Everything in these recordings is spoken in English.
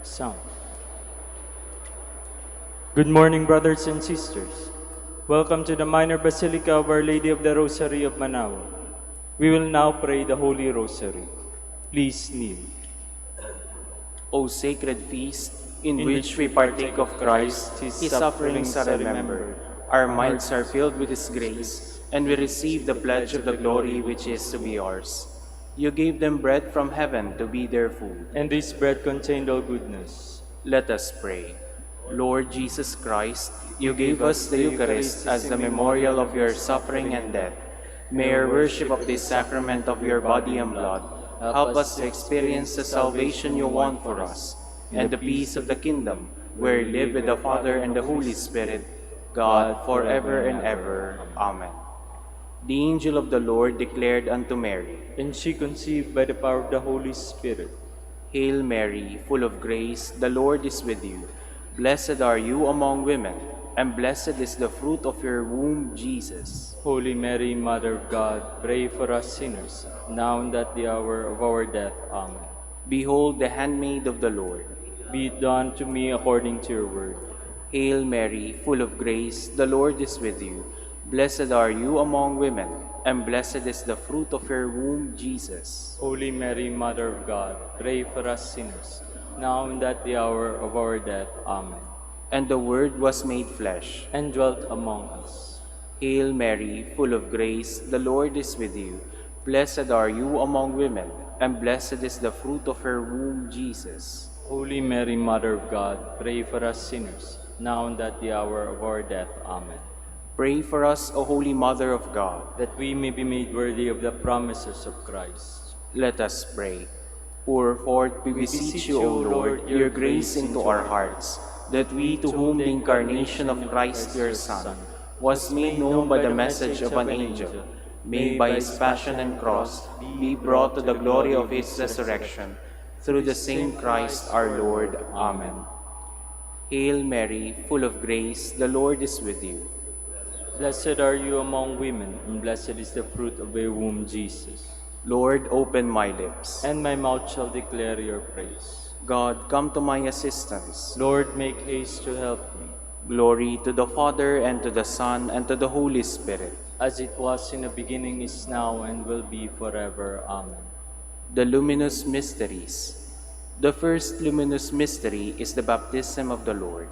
Sound. Good morning, brothers and sisters. Welcome to the Minor Basilica of Our Lady of the Rosary of Manaoag. We will now pray the Holy Rosary. Please kneel. O sacred feast, in which we partake of Christ, His sufferings are remembered, our minds are filled with His grace, and we receive the pledge of the glory which is to be ours. You gave them bread from heaven to be their food. And this bread contained all goodness. Let us pray. Lord Jesus Christ, you gave us the Eucharist as the memorial of your suffering and death. May our worship of this sacrament of your body and blood help us to experience the salvation you want for us, and the peace of the kingdom, where you live with the Father and the Holy Spirit, God, forever and ever. Amen. The angel of the Lord declared unto Mary, And she conceived by the power of the Holy Spirit. Hail Mary, full of grace, the Lord is with you. Blessed are you among women, and blessed is the fruit of your womb, Jesus. Holy Mary, Mother of God, pray for us sinners, now and at the hour of our death. Amen. Behold the handmaid of the Lord. Be it done to me according to your word. Hail Mary, full of grace, the Lord is with you. Blessed are you among women, and blessed is the fruit of your womb, Jesus. Holy Mary, Mother of God, pray for us sinners, now and at the hour of our death. Amen. And the Word was made flesh, and dwelt among us. Hail Mary, full of grace, the Lord is with you. Blessed are you among women, and blessed is the fruit of your womb, Jesus. Holy Mary, Mother of God, pray for us sinners, now and at the hour of our death. Amen. Pray for us, O Holy Mother of God, that we may be made worthy of the promises of Christ. Let us pray. Pour forth, we beseech you, O Lord, your grace into our hearts, that we, to whom the incarnation of Christ your Son was made known by the message of an angel, may by his passion and cross be brought to the glory of his resurrection, through the same Christ our Lord. Amen. Hail Mary, full of grace, the Lord is with you. Blessed are you among women, and blessed is the fruit of your womb, Jesus. Lord, open my lips, and my mouth shall declare your praise. God, come to my assistance. Lord, make haste to help me. Glory to the Father, and to the Son, and to the Holy Spirit. As it was in the beginning, is now, and will be forever. Amen. The Luminous Mysteries. The first luminous mystery is the baptism of the Lord.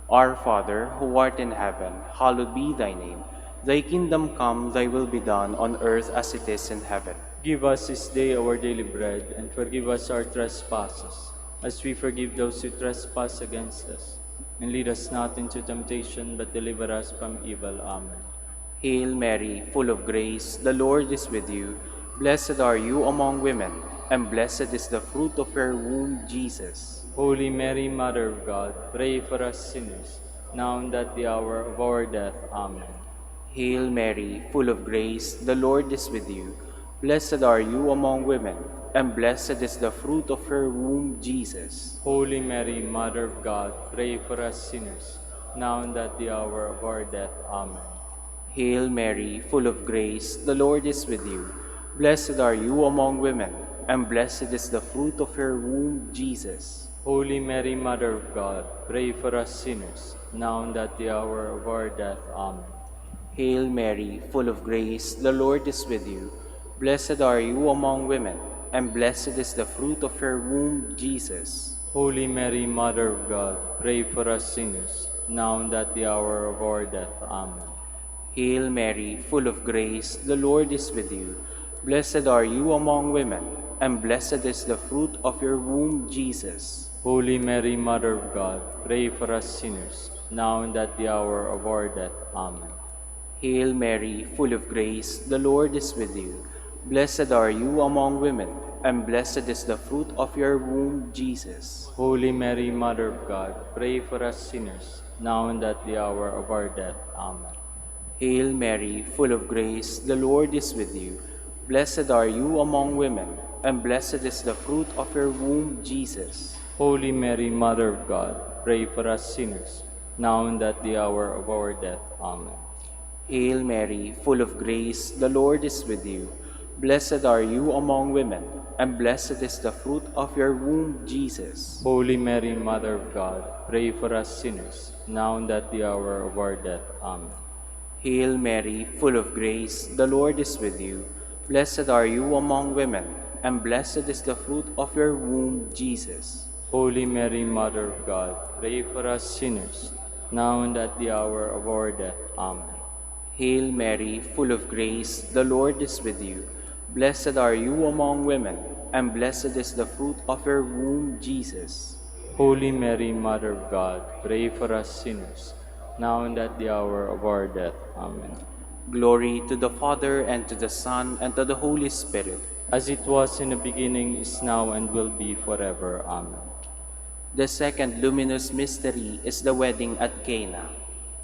Our Father, who art in heaven, hallowed be thy name. Thy kingdom come, thy will be done, on earth as it is in heaven. Give us this day our daily bread, and forgive us our trespasses, as we forgive those who trespass against us. And lead us not into temptation, but deliver us from evil. Amen. Hail Mary, full of grace, the Lord is with you. Blessed are you among women, and blessed is the fruit of your womb, Jesus. Holy Mary, Mother of God, pray for us sinners, now and at the hour of our death. Amen. Hail Mary, full of grace, the Lord is with you. Blessed are you among women, and blessed is the fruit of your womb, Jesus. Holy Mary, Mother of God, pray for us sinners, now and at the hour of our death. Amen. Hail Mary, full of grace, the Lord is with you. Blessed are you among women, and blessed is the fruit of your womb, Jesus. Holy Mary, Mother of God, pray for us sinners, now and at the hour of our death. Amen. Hail Mary, full of grace, the Lord is with you. Blessed are you among women, and blessed is the fruit of your womb, Jesus. Holy Mary, Mother of God, pray for us sinners, now and at the hour of our death. Amen. Hail Mary, full of grace, the Lord is with you. Blessed are you among women, and blessed is the fruit of your womb, Jesus. Holy Mary, Mother of God, pray for us sinners, now and at the hour of our death. Amen. Hail Mary, full of grace, the Lord is with you. Blessed are you among women, and blessed is the fruit of your womb, Jesus. Holy Mary, Mother of God, pray for us sinners, now and at the hour of our death. Amen. Hail Mary, full of grace, the Lord is with you. Blessed are you among women, and blessed is the fruit of your womb, Jesus. Holy Mary, Mother of God, pray for us sinners, now and at the hour of our death. Amen. Hail Mary, full of grace, the Lord is with you. Blessed are you among women, and blessed is the fruit of your womb, Jesus. Holy Mary, Mother of God, pray for us sinners, now and at the hour of our death. Amen. Hail Mary, full of grace, the Lord is with you. Blessed are you among women, and blessed is the fruit of your womb, Jesus. Holy Mary, Mother of God, pray for us sinners, now and at the hour of our death. Amen. Hail Mary, full of grace, the Lord is with you. Blessed are you among women, and blessed is the fruit of your womb, Jesus. Holy Mary, Mother of God, pray for us sinners, now and at the hour of our death. Amen. Glory to the Father, and to the Son, and to the Holy Spirit. As it was in the beginning, is now, and will be forever. Amen. The second luminous mystery is the wedding at Cana.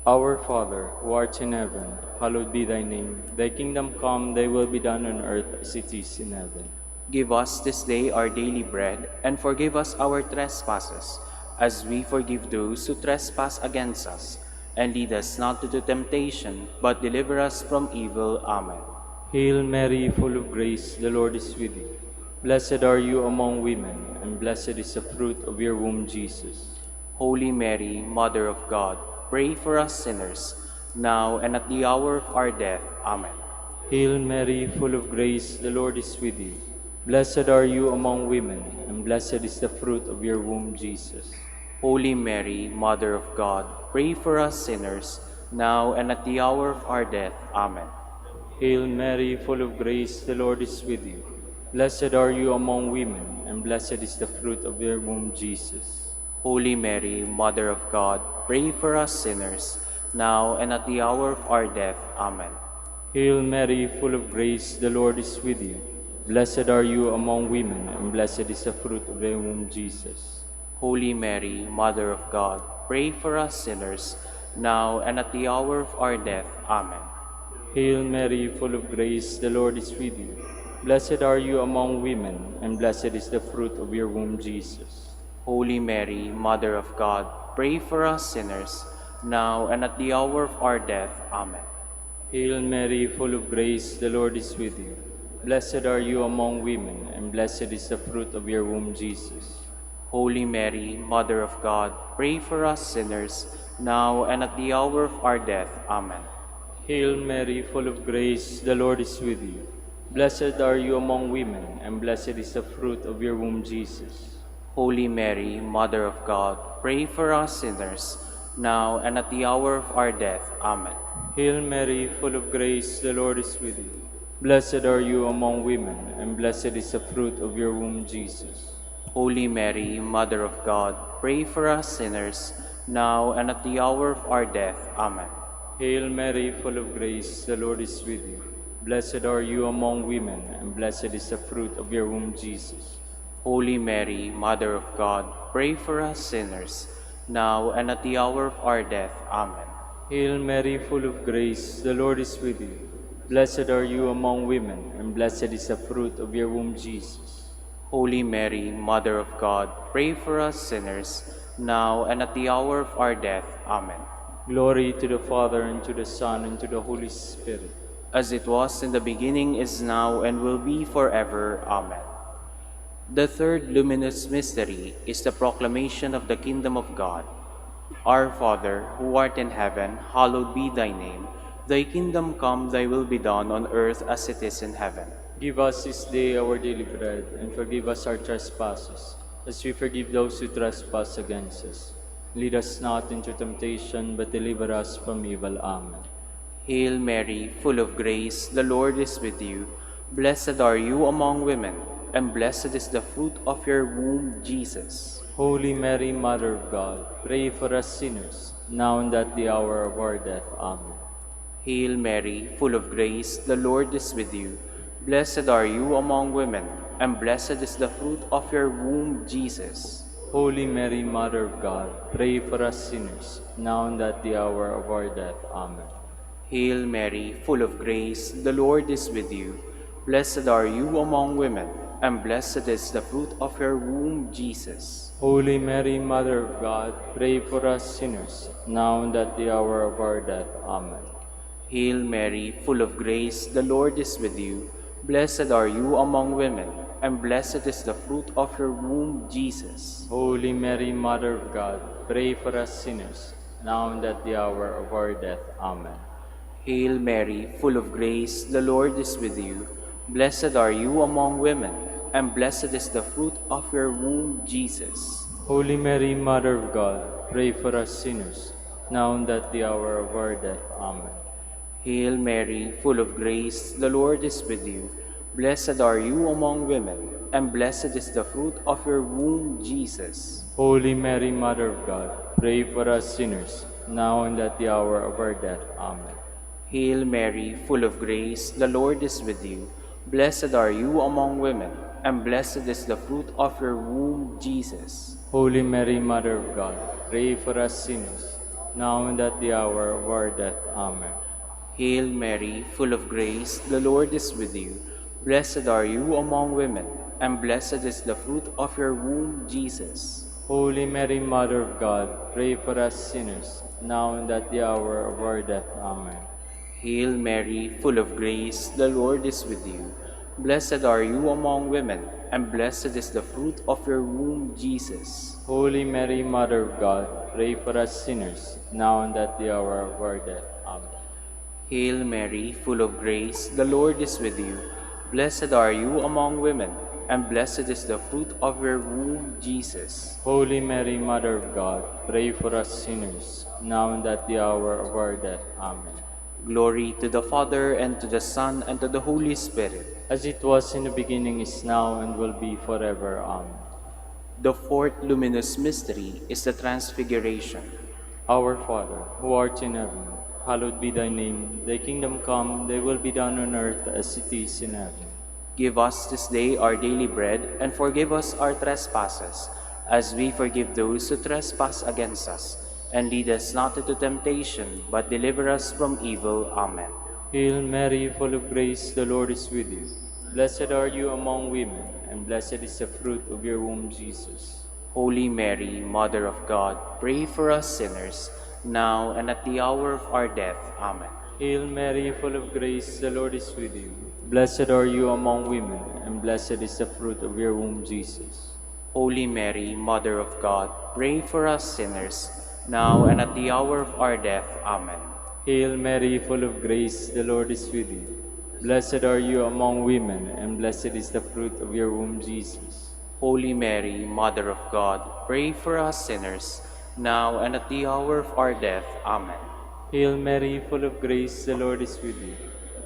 Our Father, who art in heaven, hallowed be thy name. Thy kingdom come, thy will be done on earth as it is in heaven. Give us this day our daily bread, and forgive us our trespasses, as we forgive those who trespass against us. And lead us not into temptation, but deliver us from evil. Amen. Hail Mary, full of grace, the Lord is with you. Blessed are you among women, and blessed is the fruit of your womb, Jesus. Holy Mary, Mother of God, pray for us sinners, now and at the hour of our death. Amen. Hail Mary, full of grace, the Lord is with you. Blessed are you among women, and blessed is the fruit of your womb, Jesus. Holy Mary, Mother of God, pray for us sinners, now and at the hour of our death. Amen. Hail Mary, full of grace, the Lord is with you. Blessed are you among women, and blessed is the fruit of your womb, Jesus. Holy Mary, Mother of God, pray for us sinners, now and at the hour of our death. Amen. Hail Mary, full of grace, the Lord is with you. Blessed are you among women, and blessed is the fruit of your womb, Jesus. Holy Mary, Mother of God, pray for us sinners, now and at the hour of our death. Amen. Hail Mary, full of grace, the Lord is with you. Blessed are you among women, and blessed is the fruit of your womb, Jesus. Holy Mary, Mother of God, pray for us sinners, now and at the hour of our death. Amen. Hail Mary, full of grace, the Lord is with you. Blessed are you among women, and blessed is the fruit of your womb, Jesus. Holy Mary, Mother of God, pray for us sinners, now and at the hour of our death. Amen. Hail Mary, full of grace, the Lord is with you. Blessed are you among women, and blessed is the fruit of your womb, Jesus. Holy Mary, Mother of God, pray for us sinners, now and at the hour of our death. Amen. Hail Mary, full of grace, the Lord is with you. Blessed are you among women, and blessed is the fruit of your womb, Jesus. Holy Mary, Mother of God, pray for us sinners, now and at the hour of our death. Amen. Hail Mary, full of grace, the Lord is with you. Blessed are you among women, and blessed is the fruit of your womb, Jesus. Holy Mary, Mother of God, pray for us sinners, now and at the hour of our death. Amen. Hail Mary, full of grace, the Lord is with you. Blessed are you among women, and blessed is the fruit of your womb, Jesus. Holy Mary, Mother of God, pray for us sinners, now and at the hour of our death. Amen. Glory to the Father, and to the Son, and to the Holy Spirit. As it was in the beginning, is now, and will be forever. Amen. The third luminous mystery is the proclamation of the kingdom of God. Our Father, who art in heaven, hallowed be thy name. Thy kingdom come, thy will be done on earth as it is in heaven. Give us this day our daily bread, and forgive us our trespasses, as we forgive those who trespass against us. Lead us not into temptation, but deliver us from evil. Amen. Hail Mary, full of grace, the Lord is with you. Blessed are you among women, and blessed is the fruit of your womb, Jesus. Holy Mary, Mother of God, pray for us sinners, now and at the hour of our death. Amen. Hail Mary, full of grace, the Lord is with you. Blessed are you among women, and blessed is the fruit of your womb, Jesus. Holy Mary, Mother of God, pray for us sinners, now and at the hour of our death. Amen. Hail Mary, full of grace, the Lord is with you. Blessed are you among women, and blessed is the fruit of your womb, Jesus. Holy Mary, Mother of God, pray for us sinners, now and at the hour of our death. Amen. Hail Mary, full of grace, the Lord is with you. Blessed are you among women, and blessed is the fruit of your womb, Jesus. Holy Mary, Mother of God, pray for us sinners, now and at the hour of our death. Amen. Hail Mary, full of grace, the Lord is with you. Blessed are you among women, and blessed is the fruit of your womb, Jesus. Holy Mary, Mother of God, pray for us sinners, now and at the hour of our death. Amen. Hail Mary, full of grace, the Lord is with you. Blessed are you among women, and blessed is the fruit of your womb, Jesus. Holy Mary, Mother of God, pray for us sinners, now and at the hour of our death. Amen. Hail Mary, full of grace, the Lord is with you. Blessed are you among women, and blessed is the fruit of your womb, Jesus. Holy Mary, Mother of God, pray for us sinners, now and at the hour of our death. Amen. Hail Mary, full of grace, the Lord is with you. Blessed are you among women, and blessed is the fruit of your womb, Jesus. Holy Mary, Mother of God, pray for us sinners, now and at the hour of our death. Amen. Hail Mary, full of grace, the Lord is with you. Blessed are you among women, and blessed is the fruit of your womb, Jesus. Holy Mary, Mother of God, pray for us sinners, now and at the hour of our death. Amen. Hail Mary, full of grace, the Lord is with you. Blessed are you among women, and blessed is the fruit of your womb, Jesus. Holy Mary, Mother of God, pray for us sinners, now and at the hour of our death. Amen. Glory to the Father, and to the Son, and to the Holy Spirit. As it was in the beginning, is now, and will be forever. Amen. The fourth luminous mystery is the Transfiguration. Our Father, who art in heaven, hallowed be thy name. Thy kingdom come, thy will be done on earth as it is in heaven. Give us this day our daily bread, and forgive us our trespasses, as we forgive those who trespass against us. And lead us not into temptation, but deliver us from evil. Amen. Hail Mary, full of grace, the Lord is with you. Blessed are you among women, and blessed is the fruit of your womb, Jesus. Holy Mary, Mother of God, pray for us sinners, now and at the hour of our death. Amen. Hail Mary, full of grace, the Lord is with you. Blessed are you among women, and blessed is the fruit of your womb, Jesus. Holy Mary, Mother of God, pray for us sinners, now and at the hour of our death. Amen. Hail Mary, full of grace, the Lord is with you. Blessed are you among women, and blessed is the fruit of your womb, Jesus. Holy Mary, Mother of God, pray for us sinners, now and at the hour of our death. Amen. Hail Mary, full of grace, the Lord is with you.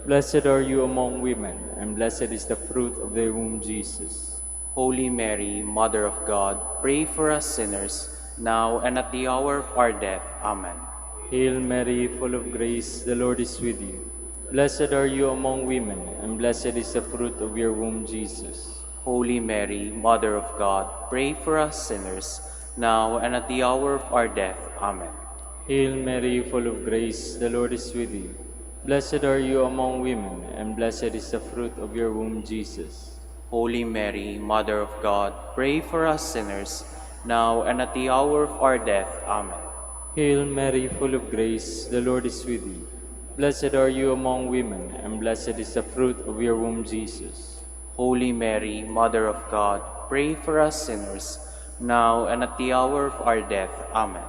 Blessed are you among women, and blessed is the fruit of their womb, Jesus. Holy Mary, Mother of God, pray for us sinners, now and at the hour of our death. Amen. Hail Mary, full of grace, the Lord is with you. Blessed are you among women, and blessed is the fruit of your womb, Jesus. Holy Mary, Mother of God, pray for us sinners, now and at the hour of our death. Amen. Hail Mary, full of grace, the Lord is with you. Blessed are you among women, and blessed is the fruit of your womb, Jesus. Holy Mary, Mother of God, pray for us sinners, now and at the hour of our death. Amen. Hail Mary, full of grace, the Lord is with you. Blessed are you among women, and blessed is the fruit of your womb, Jesus. Holy Mary, Mother of God, pray for us sinners, now and at the hour of our death. Amen.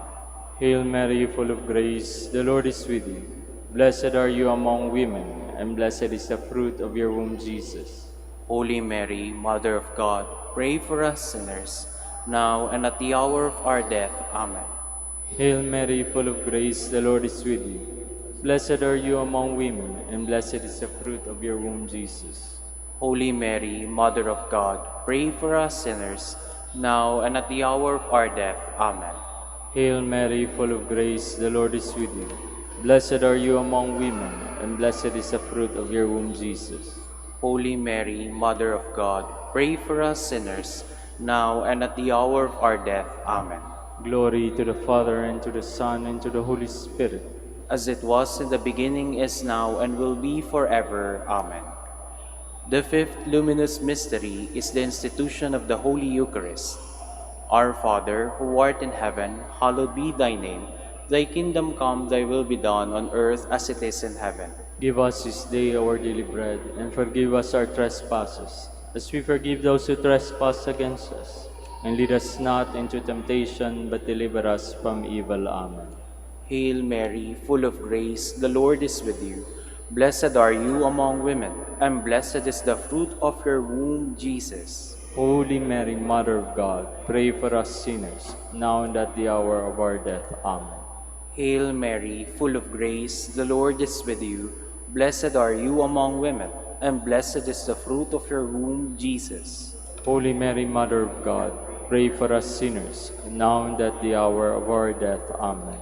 Hail Mary, full of grace, the Lord is with you. Blessed are you among women, and blessed is the fruit of your womb, Jesus. Holy Mary, Mother of God, pray for us sinners, now and at the hour of our death. Amen. Hail Mary, full of grace, the Lord is with you. Blessed are you among women, and blessed is the fruit of your womb, Jesus. Holy Mary, Mother of God, pray for us sinners, now and at the hour of our death. Amen. Hail Mary, full of grace, the Lord is with you. Blessed are you among women, and blessed is the fruit of your womb, Jesus. Holy Mary, Mother of God, pray for us sinners, now and at the hour of our death. Amen. Glory to the Father, and to the Son, and to the Holy Spirit. As it was in the beginning, is now, and will be forever. Amen. The fifth luminous mystery is the institution of the Holy Eucharist. Our Father, who art in heaven, hallowed be thy name. Thy kingdom come, thy will be done on earth as it is in heaven. Give us this day our daily bread, and forgive us our trespasses, as we forgive those who trespass against us. And lead us not into temptation, but deliver us from evil. Amen. Hail Mary, full of grace, the Lord is with you. Blessed are you among women, and blessed is the fruit of your womb, Jesus. Holy Mary, Mother of God, pray for us sinners, now and at the hour of our death. Amen. Hail Mary, full of grace, the Lord is with you. Blessed are you among women, and blessed is the fruit of your womb, Jesus. Holy Mary, Mother of God, pray for us sinners, now and at the hour of our death. Amen.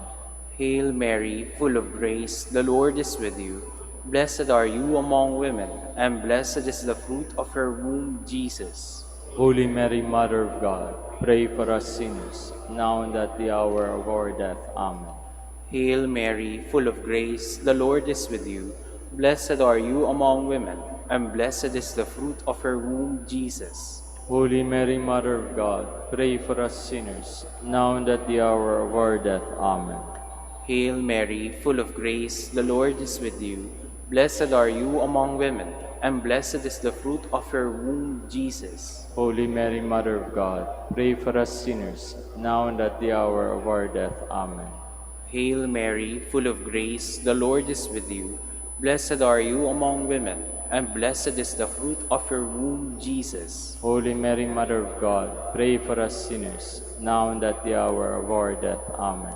Hail Mary, full of grace, the Lord is with you. Blessed are you among women, and blessed is the fruit of your womb, Jesus. Holy Mary, Mother of God, pray for us sinners, now and at the hour of our death. Amen. Hail Mary, full of grace, the Lord is with you. Blessed are you among women, and blessed is the fruit of your womb, Jesus. Holy Mary, Mother of God, pray for us sinners, now and at the hour of our death. Amen. Hail Mary, full of grace, the Lord is with you. Blessed are you among women, and blessed is the fruit of your womb, Jesus. Holy Mary, Mother of God, pray for us sinners, now and at the hour of our death. Amen. Hail Mary, full of grace, the Lord is with you. Blessed are you among women, and blessed is the fruit of your womb, Jesus. Holy Mary, Mother of God, pray for us sinners, now and at the hour of our death. Amen.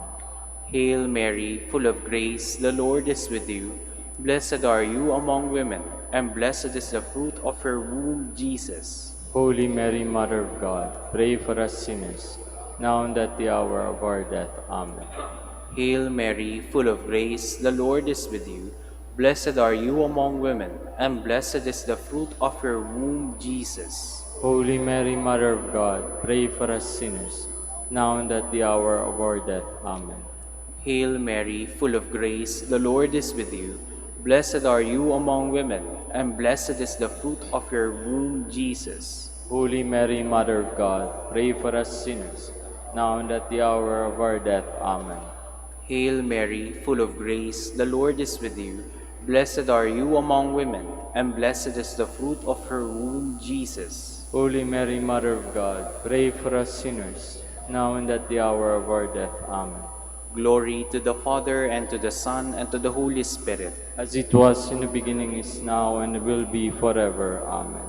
Hail Mary, full of grace, the Lord is with you. Blessed are you among women, and blessed is the fruit of your womb, Jesus. Holy Mary, Mother of God, pray for us sinners, now and at the hour of our death. Amen. Hail Mary, full of grace, the Lord is with you. Blessed are you among women, and blessed is the fruit of your womb, Jesus. Holy Mary, Mother of God, pray for us sinners, now and at the hour of our death. Amen. Hail Mary, full of grace, the Lord is with you. Blessed are you among women, and blessed is the fruit of your womb, Jesus. Holy Mary, Mother of God, pray for us sinners, now and at the hour of our death. Amen. Hail Mary, full of grace, the Lord is with you. Blessed are you among women, and blessed is the fruit of her womb, Jesus. Holy Mary, Mother of God, pray for us sinners, now and at the hour of our death. Amen. Glory to the Father, and to the Son, and to the Holy Spirit. As it was in the beginning, is now, and will be forever. Amen.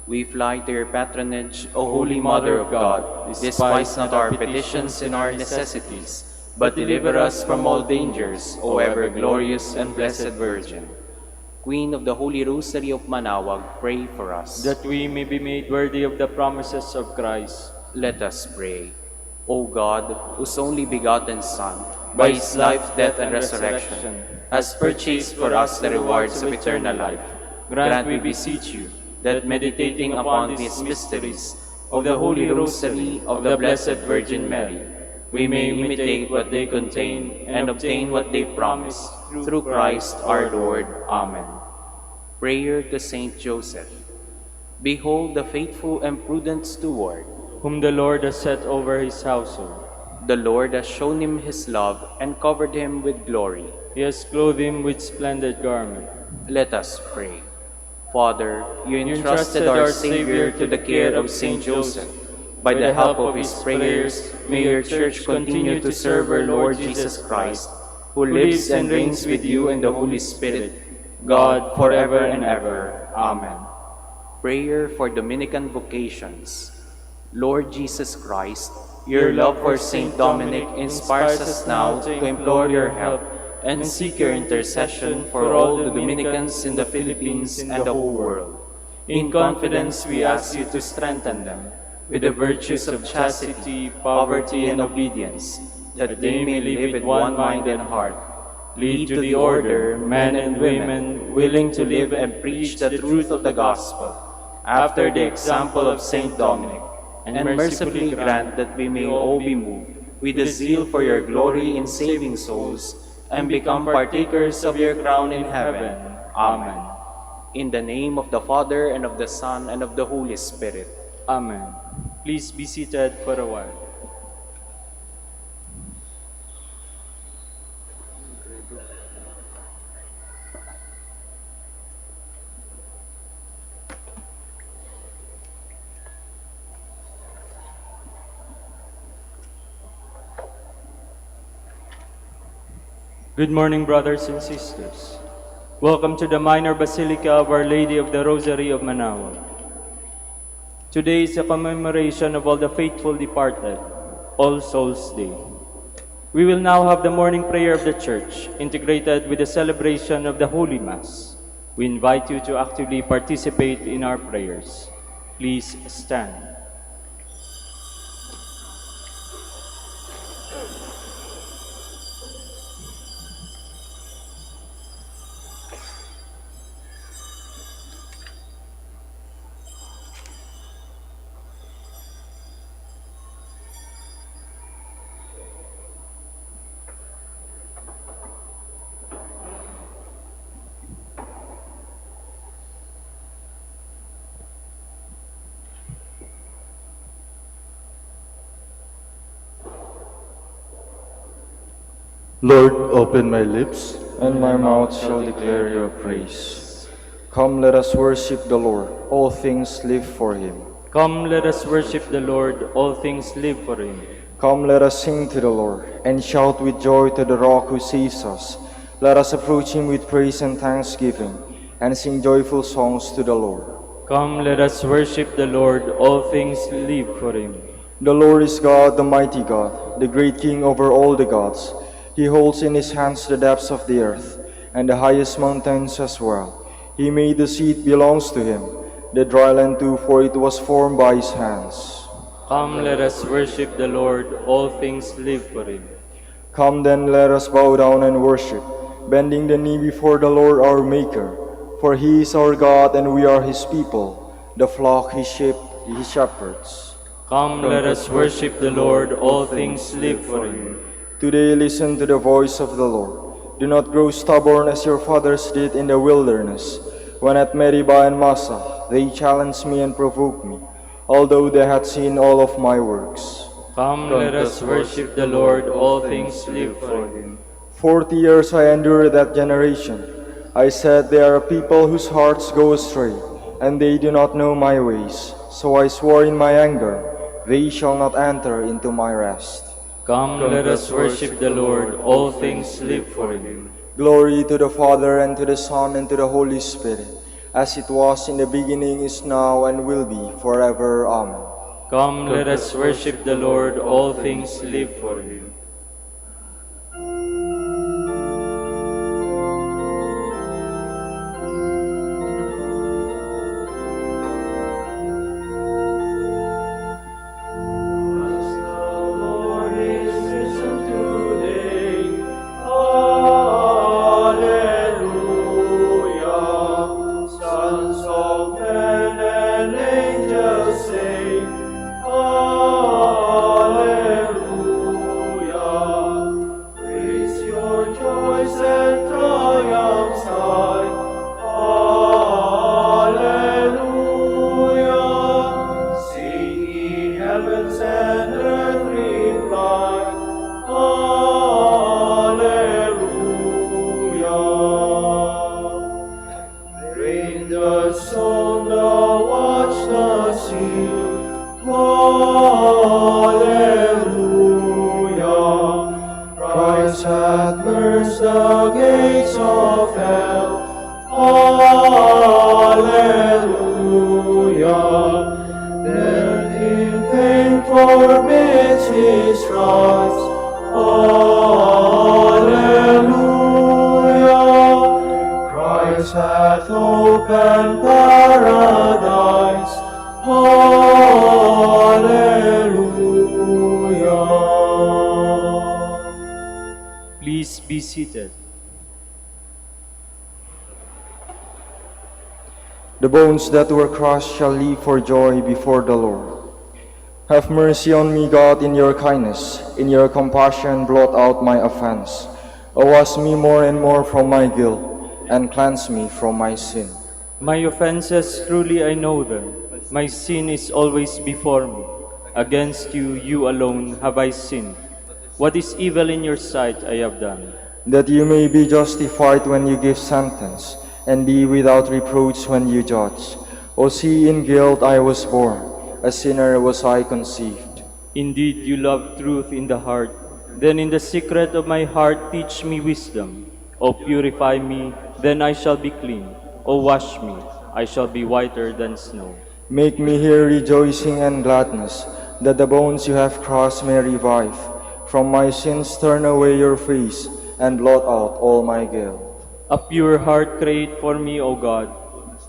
We fly to your patronage, O Holy Mother of God. Despise not our petitions and our necessities, but deliver us from all dangers, O ever glorious and blessed Virgin. Queen of the Holy Rosary of Manaoag, pray for us. That we may be made worthy of the promises of Christ. Let us pray. O God, whose only begotten Son, by his life, death, and resurrection, has purchased for us the rewards of eternal life, grant, we beseech you, that meditating upon these mysteries of the Holy Rosary of the Blessed Virgin Mary, we may imitate what they contain and obtain what they promise, through Christ our Lord. Amen. Prayer to Saint Joseph. Behold the faithful and prudent steward, whom the Lord has set over his household. The Lord has shown him his love and covered him with glory. He has clothed him with splendid garment. Let us pray. Father, you entrusted our Savior to the care of Saint Joseph. By the help of his prayers, may your Church continue to serve our Lord Jesus Christ, who lives and reigns with you in the Holy Spirit, God, forever and ever. Amen. Prayer for Dominican vocations. Lord Jesus Christ, your love for Saint Dominic inspires us now to implore your help and seek your intercession for all the Dominicans in the Philippines and the whole world. In confidence, we ask you to strengthen them with the virtues of chastity, poverty, and obedience, that they may live with one mind and heart. Lead to the order men and women willing to live and preach the truth of the gospel, after the example of Saint Dominic, and mercifully grant that we may all be moved with the zeal for your glory in saving souls, and become partakers of your crown in heaven. Amen. In the name of the Father, and of the Son, and of the Holy Spirit. Amen. Please be seated for a while. Good morning, brothers and sisters. Welcome to the Minor Basilica of Our Lady of the Rosary of Manaoag. Today is a commemoration of all the faithful departed, All Souls Day. We will now have the morning prayer of the Church, integrated with the celebration of the Holy Mass. We invite you to actively participate in our prayers. Please stand. Lord, open my lips, and my mouth shall declare your praise. Come, let us worship the Lord. All things live for him. Come, let us worship the Lord. All things live for him. Come, let us sing to the Lord, and shout with joy to the Rock who saves us. Let us approach him with praise and thanksgiving, and sing joyful songs to the Lord. Come, let us worship the Lord. All things live for him. The Lord is God, the mighty God, the great King over all the gods. He holds in his hands the depths of the earth, and the highest mountains as well. He made the sea, it belongs to him, the dry land too, for it was formed by his hands. Come, let us worship the Lord. All things live for him. Come then, let us bow down and worship, bending the knee before the Lord our Maker. For he is our God, and we are his people, the flock he shepherds. Come, let us worship the Lord. All things live for him. Today listen to the voice of the Lord. Do not grow stubborn as your fathers did in the wilderness, when at Meribah and Massah they challenged me and provoked me, although they had seen all of my works. Come, let us worship the Lord. All things live for him. 40 years I endured that generation. I said, they are a people whose hearts go astray, and they do not know my ways. So I swore in my anger, they shall not enter into my rest. Come, let us worship the Lord. All things live for him. Glory to the Father, and to the Son, and to the Holy Spirit, as it was in the beginning, is now, and will be, forever. Amen. Come, let us worship the Lord. All things live for him. Please be seated. The bones that were crushed shall leap for joy before the Lord. Have mercy on me, God, in your kindness. In your compassion, blot out my offense. Wash me more and more from my guilt, and cleanse me from my sin. My offenses, truly I know them. My sin is always before me. Against you, you alone, have I sinned. What is evil in your sight I have done, that you may be justified when you give sentence, and be without reproach when you judge. O see, in guilt I was born, a sinner was I conceived. Indeed, you love truth in the heart. Then in the secret of my heart teach me wisdom. O purify me, then I shall be clean. O wash me, I shall be whiter than snow. Make me hear rejoicing and gladness, that the bones you have crushed may revive. From my sins turn away your face, and blot out all my guilt. A pure heart create for me, O God.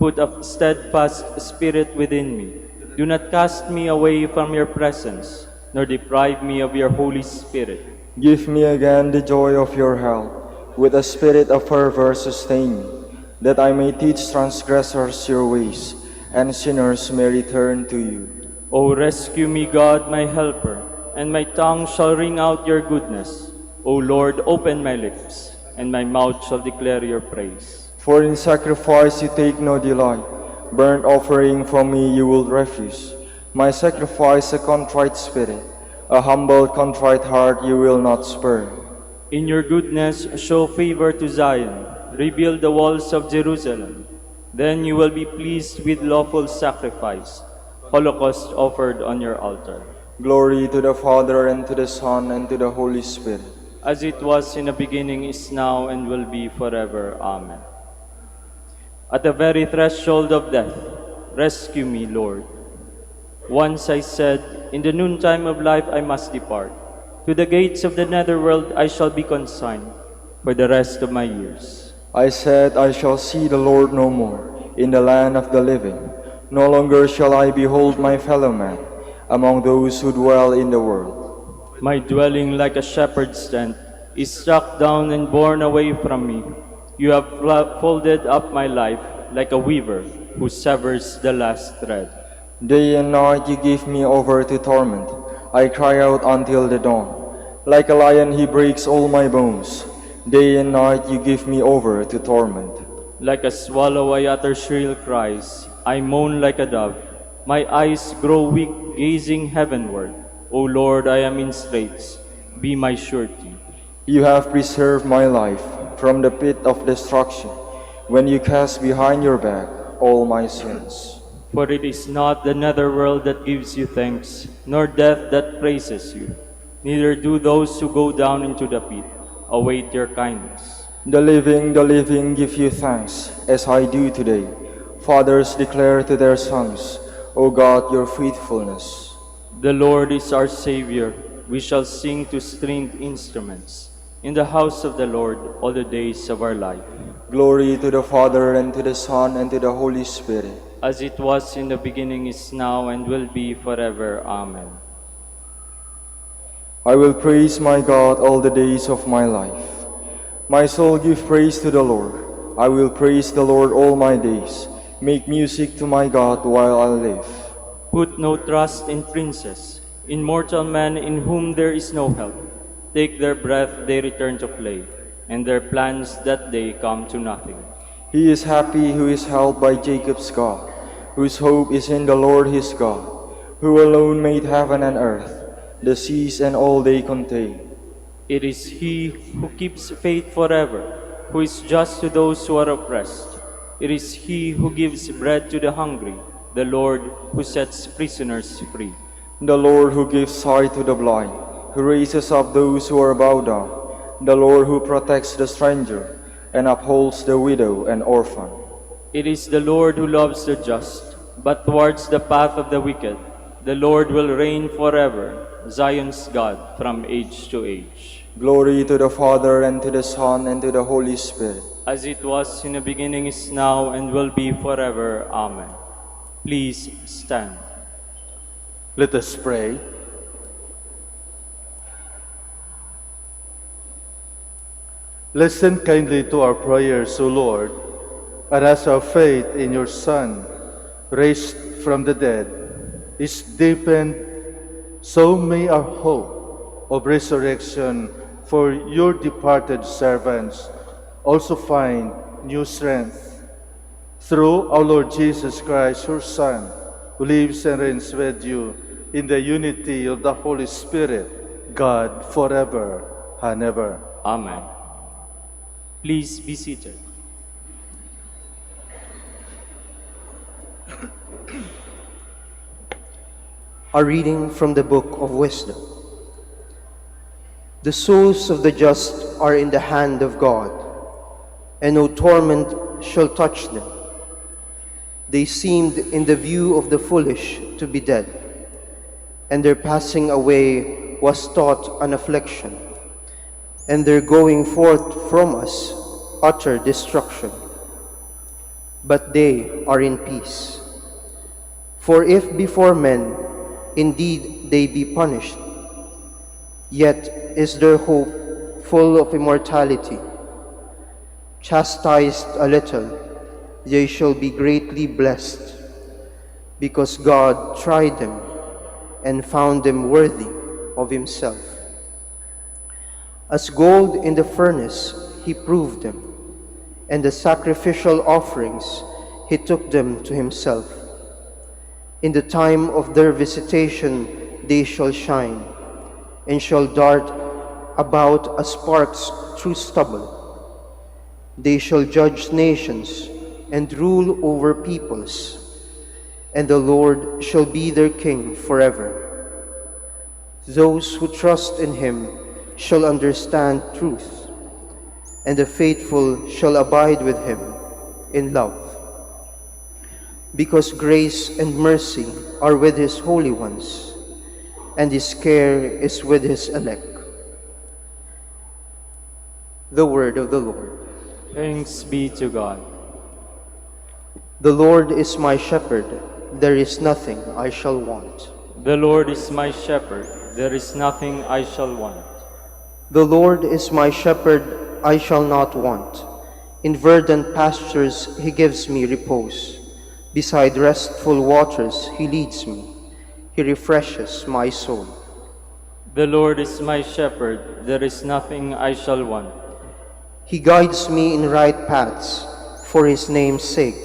Put a steadfast spirit within me. Do not cast me away from your presence, nor deprive me of your Holy Spirit. Give me again the joy of your help. With a spirit of fervor sustain me, that I may teach transgressors your ways, and sinners may return to you. O rescue me, God, my helper, and my tongue shall ring out your goodness. O Lord, open my lips, and my mouth shall declare your praise. For in sacrifice you take no delight, burnt offering from me you will refuse. My sacrifice a contrite spirit, a humble contrite heart you will not spurn. In your goodness show favor to Zion, rebuild the walls of Jerusalem. Then you will be pleased with lawful sacrifice, holocaust offered on your altar. Glory to the Father, and to the Son, and to the Holy Spirit. As it was in the beginning, is now, and will be forever. Amen. At the very threshold of death, rescue me, Lord. Once I said, in the noontime of life I must depart. To the gates of the netherworld I shall be consigned for the rest of my years. I said, I shall see the Lord no more in the land of the living. No longer shall I behold my fellow man among those who dwell in the world. My dwelling, like a shepherd's tent, is struck down and borne away from me. You have folded up my life like a weaver who severs the last thread. Day and night you give me over to torment. I cry out until the dawn. Like a lion he breaks all my bones. Day and night you give me over to torment. Like a swallow I utter shrill cries. I moan like a dove. My eyes grow weak gazing heavenward. O Lord, I am in straits. Be my surety. You have preserved my life from the pit of destruction, when you cast behind your back all my sins. For it is not the netherworld that gives you thanks, nor death that praises you. Neither do those who go down into the pit await your kindness. The living give you thanks, as I do today. Fathers declare to their sons, O God, your faithfulness. The Lord is our Savior. We shall sing to stringed instruments in the house of the Lord all the days of our life. Glory to the Father, and to the Son, and to the Holy Spirit. As it was in the beginning, is now, and will be forever. Amen. I will praise my God all the days of my life. My soul give praise to the Lord. I will praise the Lord all my days. Make music to my God while I live. Put no trust in princes, in mortal men in whom there is no help. Take their breath, they return to clay, and their plans that day come to nothing. He is happy who is helped by Jacob's God, whose hope is in the Lord his God, who alone made heaven and earth, the seas and all they contain. It is he who keeps faith forever, who is just to those who are oppressed. It is he who gives bread to the hungry, the Lord who sets prisoners free. The Lord who gives sight to the blind, who raises up those who are bowed down, the Lord who protects the stranger and upholds the widow and orphan. It is the Lord who loves the just, but towards the path of the wicked, the Lord will reign forever, Zion's God, from age to age. Glory to the Father, and to the Son, and to the Holy Spirit. As it was in the beginning, is now, and will be forever. Amen. Please stand. Let us pray. Listen kindly to our prayers, O Lord, and as our faith in your Son, raised from the dead, is deepened, so may our hope of resurrection for your departed servants also find new strength. Through our Lord Jesus Christ, your Son, who lives and reigns with you in the unity of the Holy Spirit, God, forever and ever. Amen. Please be seated. A reading from the Book of Wisdom. The souls of the just are in the hand of God, and no torment shall touch them. They seemed in the view of the foolish to be dead, and their passing away was thought an affliction, and their going forth from us utter destruction. But they are in peace. For if before men indeed they be punished, yet is their hope full of immortality. Chastised a little, they shall be greatly blessed, because God tried them and found them worthy of himself. As gold in the furnace he proved them, and the sacrificial offerings he took them to himself. In the time of their visitation they shall shine, and shall dart about as sparks through stubble. They shall judge nations and rule over peoples, and the Lord shall be their king forever. Those who trust in him shall understand truth, and the faithful shall abide with him in love. Because grace and mercy are with his holy ones, and his care is with his elect. The word of the Lord. Thanks be to God. The Lord is my shepherd, there is nothing I shall want. The Lord is my shepherd, there is nothing I shall want. The Lord is my shepherd, I shall not want. In verdant pastures he gives me repose. Beside restful waters he leads me. He refreshes my soul. The Lord is my shepherd, there is nothing I shall want. He guides me in right paths for his name's sake.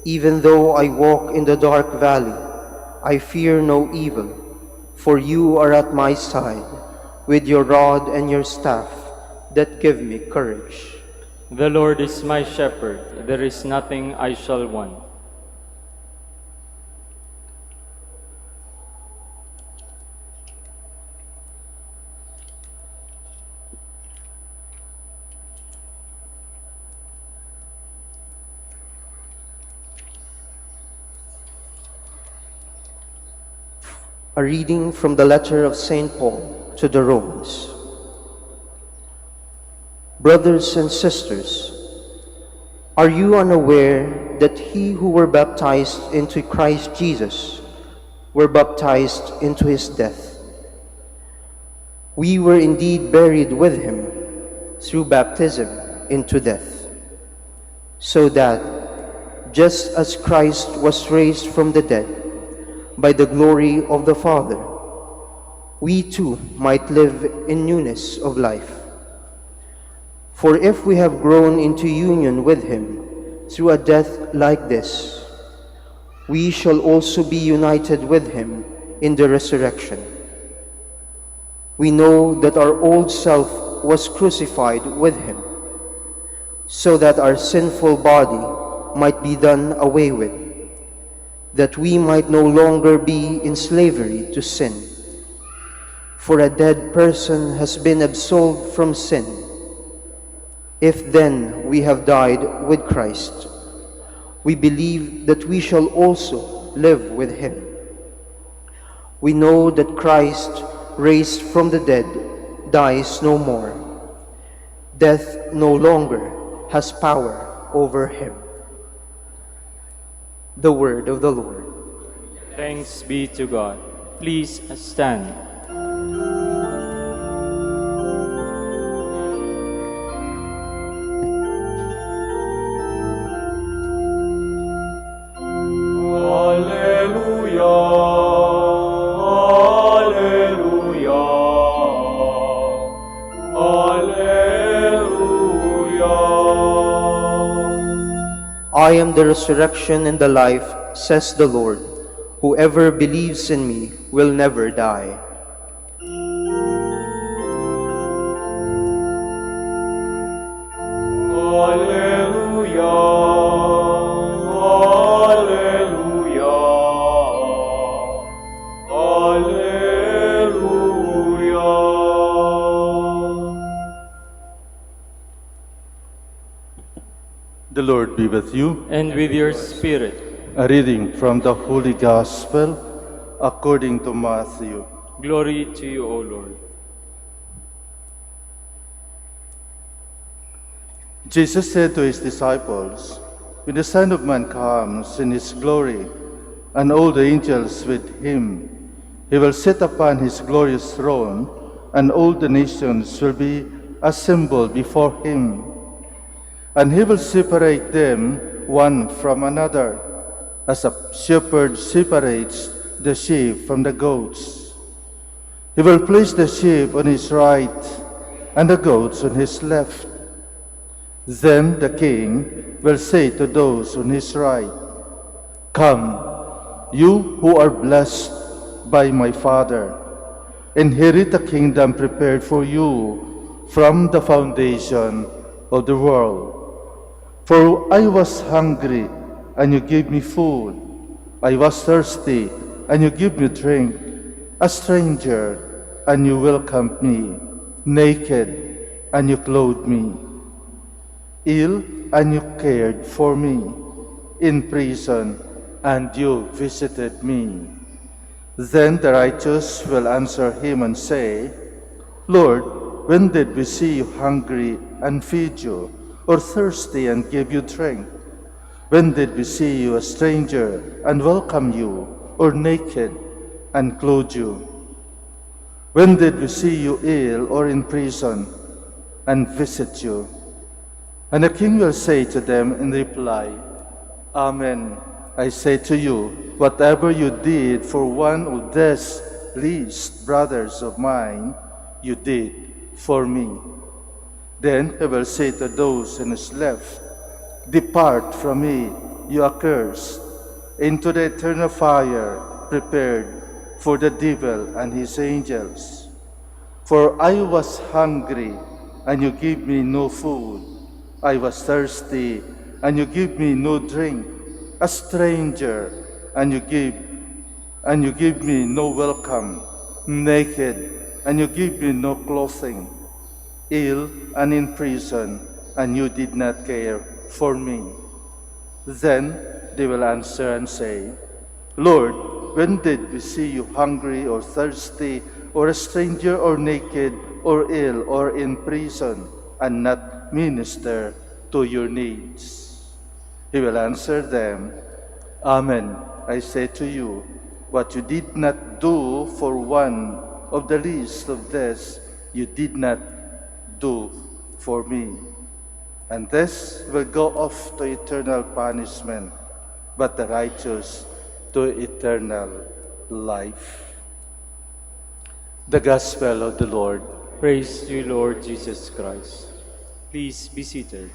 Even though I walk in the dark valley, I fear no evil, for you are at my side, with your rod and your staff that give me courage. The Lord is my shepherd, there is nothing I shall want. A reading from the letter of St. Paul to the Romans. Brothers and sisters, are you unaware that he who were baptized into Christ Jesus were baptized into his death? We were indeed buried with him through baptism into death, so that, just as Christ was raised from the dead by the glory of the Father, we too might live in newness of life. For if we have grown into union with him through a death like this, we shall also be united with him in the resurrection. We know that our old self was crucified with him, so that our sinful body might be done away with, that we might no longer be in slavery to sin. For a dead person has been absolved from sin. If then we have died with Christ, we believe that we shall also live with him. We know that Christ, raised from the dead, dies no more. Death no longer has power over him. The word of the Lord. Thanks be to God. Please stand. I am the resurrection and the life, says the Lord. Whoever believes in me will never die. The Lord be with you. And with your spirit. A reading from the Holy Gospel according to Matthew. Glory to you, O Lord. Jesus said to his disciples, "When the Son of Man comes in his glory, and all the angels with him, he will sit upon his glorious throne, and all the nations will be assembled before him. And he will separate them one from another, as a shepherd separates the sheep from the goats. He will place the sheep on his right and the goats on his left. Then the king will say to those on his right, 'Come, you who are blessed by my Father, inherit the kingdom prepared for you from the foundation of the world. For I was hungry, and you gave me food. I was thirsty, and you gave me drink. A stranger, and you welcomed me. Naked, and you clothed me. Ill, and you cared for me. In prison, and you visited me.' Then the righteous will answer him and say, 'Lord, when did we see you hungry and feed you, or thirsty and give you drink? When did we see you a stranger and welcome you, or naked and clothe you? When did we see you ill or in prison and visit you?' And the king will say to them in reply, 'Amen, I say to you, whatever you did for one of these least brothers of mine, you did for me.' Then he will say to those on his left, 'Depart from me, you accursed, into the eternal fire prepared for the devil and his angels. For I was hungry, and you gave me no food. I was thirsty, and you gave me no drink. A stranger, and you give me no welcome. Naked, and you give me no clothing. Ill and in prison, and you did not care for me.' Then they will answer and say, 'Lord, when did we see you hungry or thirsty, or a stranger or naked, or ill or in prison, and not minister to your needs?' He will answer them, 'Amen, I say to you, what you did not do for one of the least of these, you did not do for me.' And this will go off to eternal punishment, but the righteous to eternal life." The Gospel of the Lord. Praise to you, Lord Jesus Christ. Please be seated.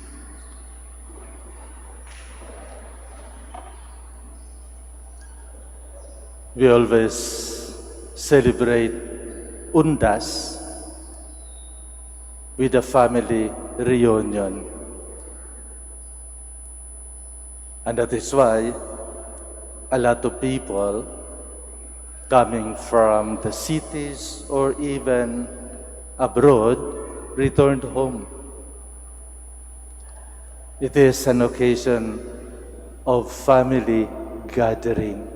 We always celebrate Undas with a family reunion. And that is why a lot of people coming from the cities or even abroad returned home. It is an occasion of family gathering.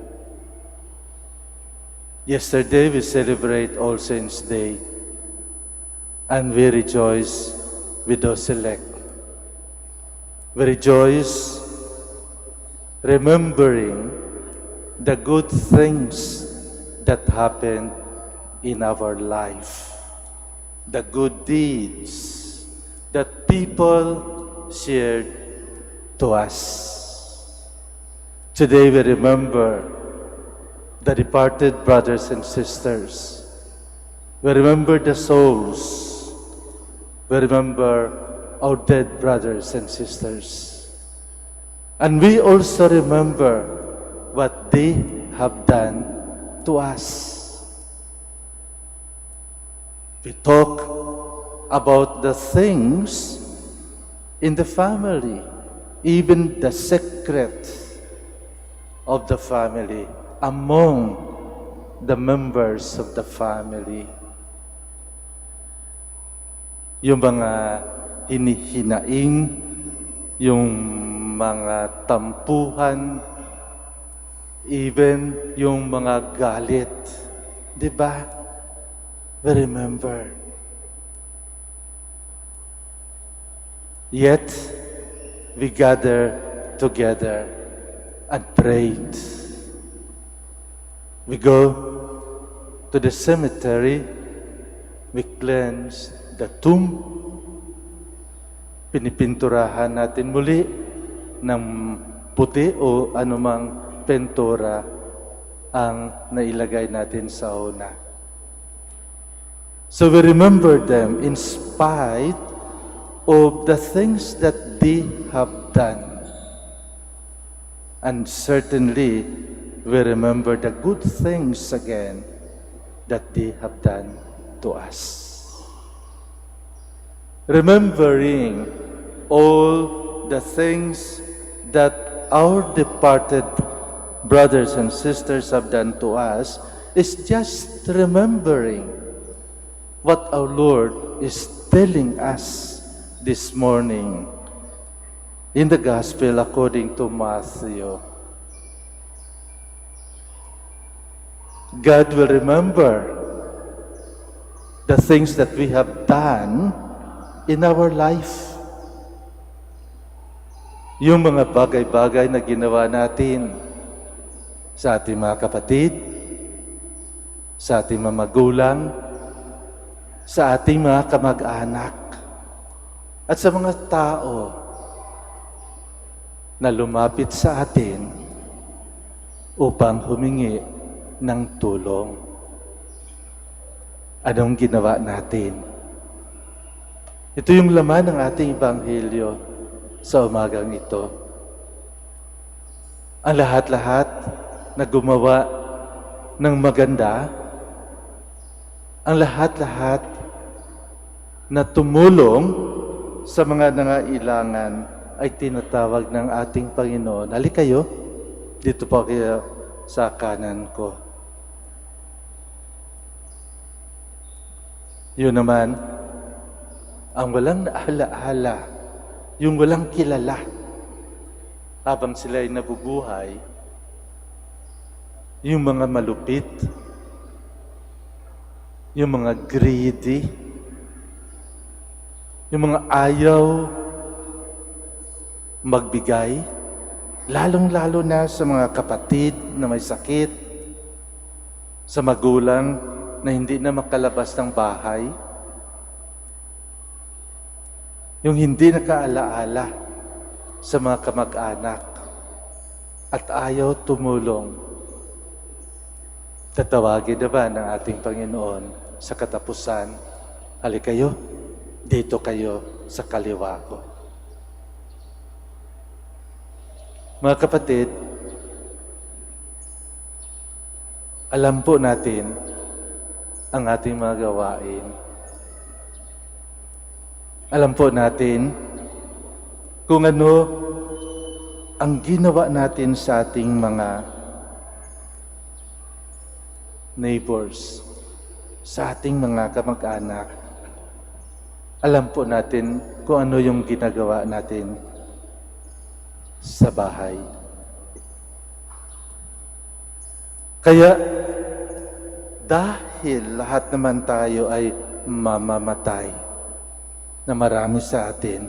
Yesterday we celebrate All Saints' Day, and we rejoice with those elect. We rejoice remembering the good things that happened in our life, the good deeds that people shared to us. Today we remember the departed brothers and sisters. We remember the souls. We remember our dead brothers and sisters. And we also remember what they have done to us. We talk about the things in the family, even the secret of the family among the members of the family. Yung mga hinihinaing, yung mga tampuhan, even yung mga galit. Di ba? We remember. Yet, we gather together and prayed. We go to the cemetery, we cleanse the tomb, pinipinturahan natin muli ng puti o anumang pentura ang nailagay natin sa una. So we remember them in spite of the things that they have done. And certainly, we remember the good things again that they have done to us. Remembering all the things that our departed brothers and sisters have done to us is just remembering what our Lord is telling us this morning in the Gospel according to Matthew. God will remember the things that we have done in our life. Yung mga bagay-bagay na ginawa natin sa ating mga kapatid, sa ating mga magulang, sa ating mga kamag-anak, at sa mga tao na lumapit sa atin upang humingi ng tulong. Anong ginawa natin? Ito yung laman ng ating Ebanghelyo sa umagang ito. Ang lahat-lahat na gumawa ng maganda, ang lahat-lahat na tumulong sa mga nangailangan ay tinatawag ng ating Panginoon. Halika kayo, dito po kayo sa kanan ko. Yun naman, ang walang naala-ala, yung walang kilala, habang sila ay nabubuhay, yung mga malupit, yung mga greedy, yung mga ayaw magbigay, lalong-lalo na sa mga kapatid na may sakit, sa magulang na hindi na makalabas ng bahay, yung hindi nakaalaala sa mga kamag-anak at ayaw tumulong. Tatawagin na ba ng ating Panginoon sa katapusan, halika kayo, dito kayo sa kaliwa ko. Mga kapatid, alam po natin ang ating mga gawain. Alam po natin kung ano ang ginawa natin sa ating mga neighbors, sa ating mga kamag-anak. Alam po natin kung ano yung ginagawa natin sa bahay. Kaya, dahil lahat naman tayo ay mamamatay, na marami sa atin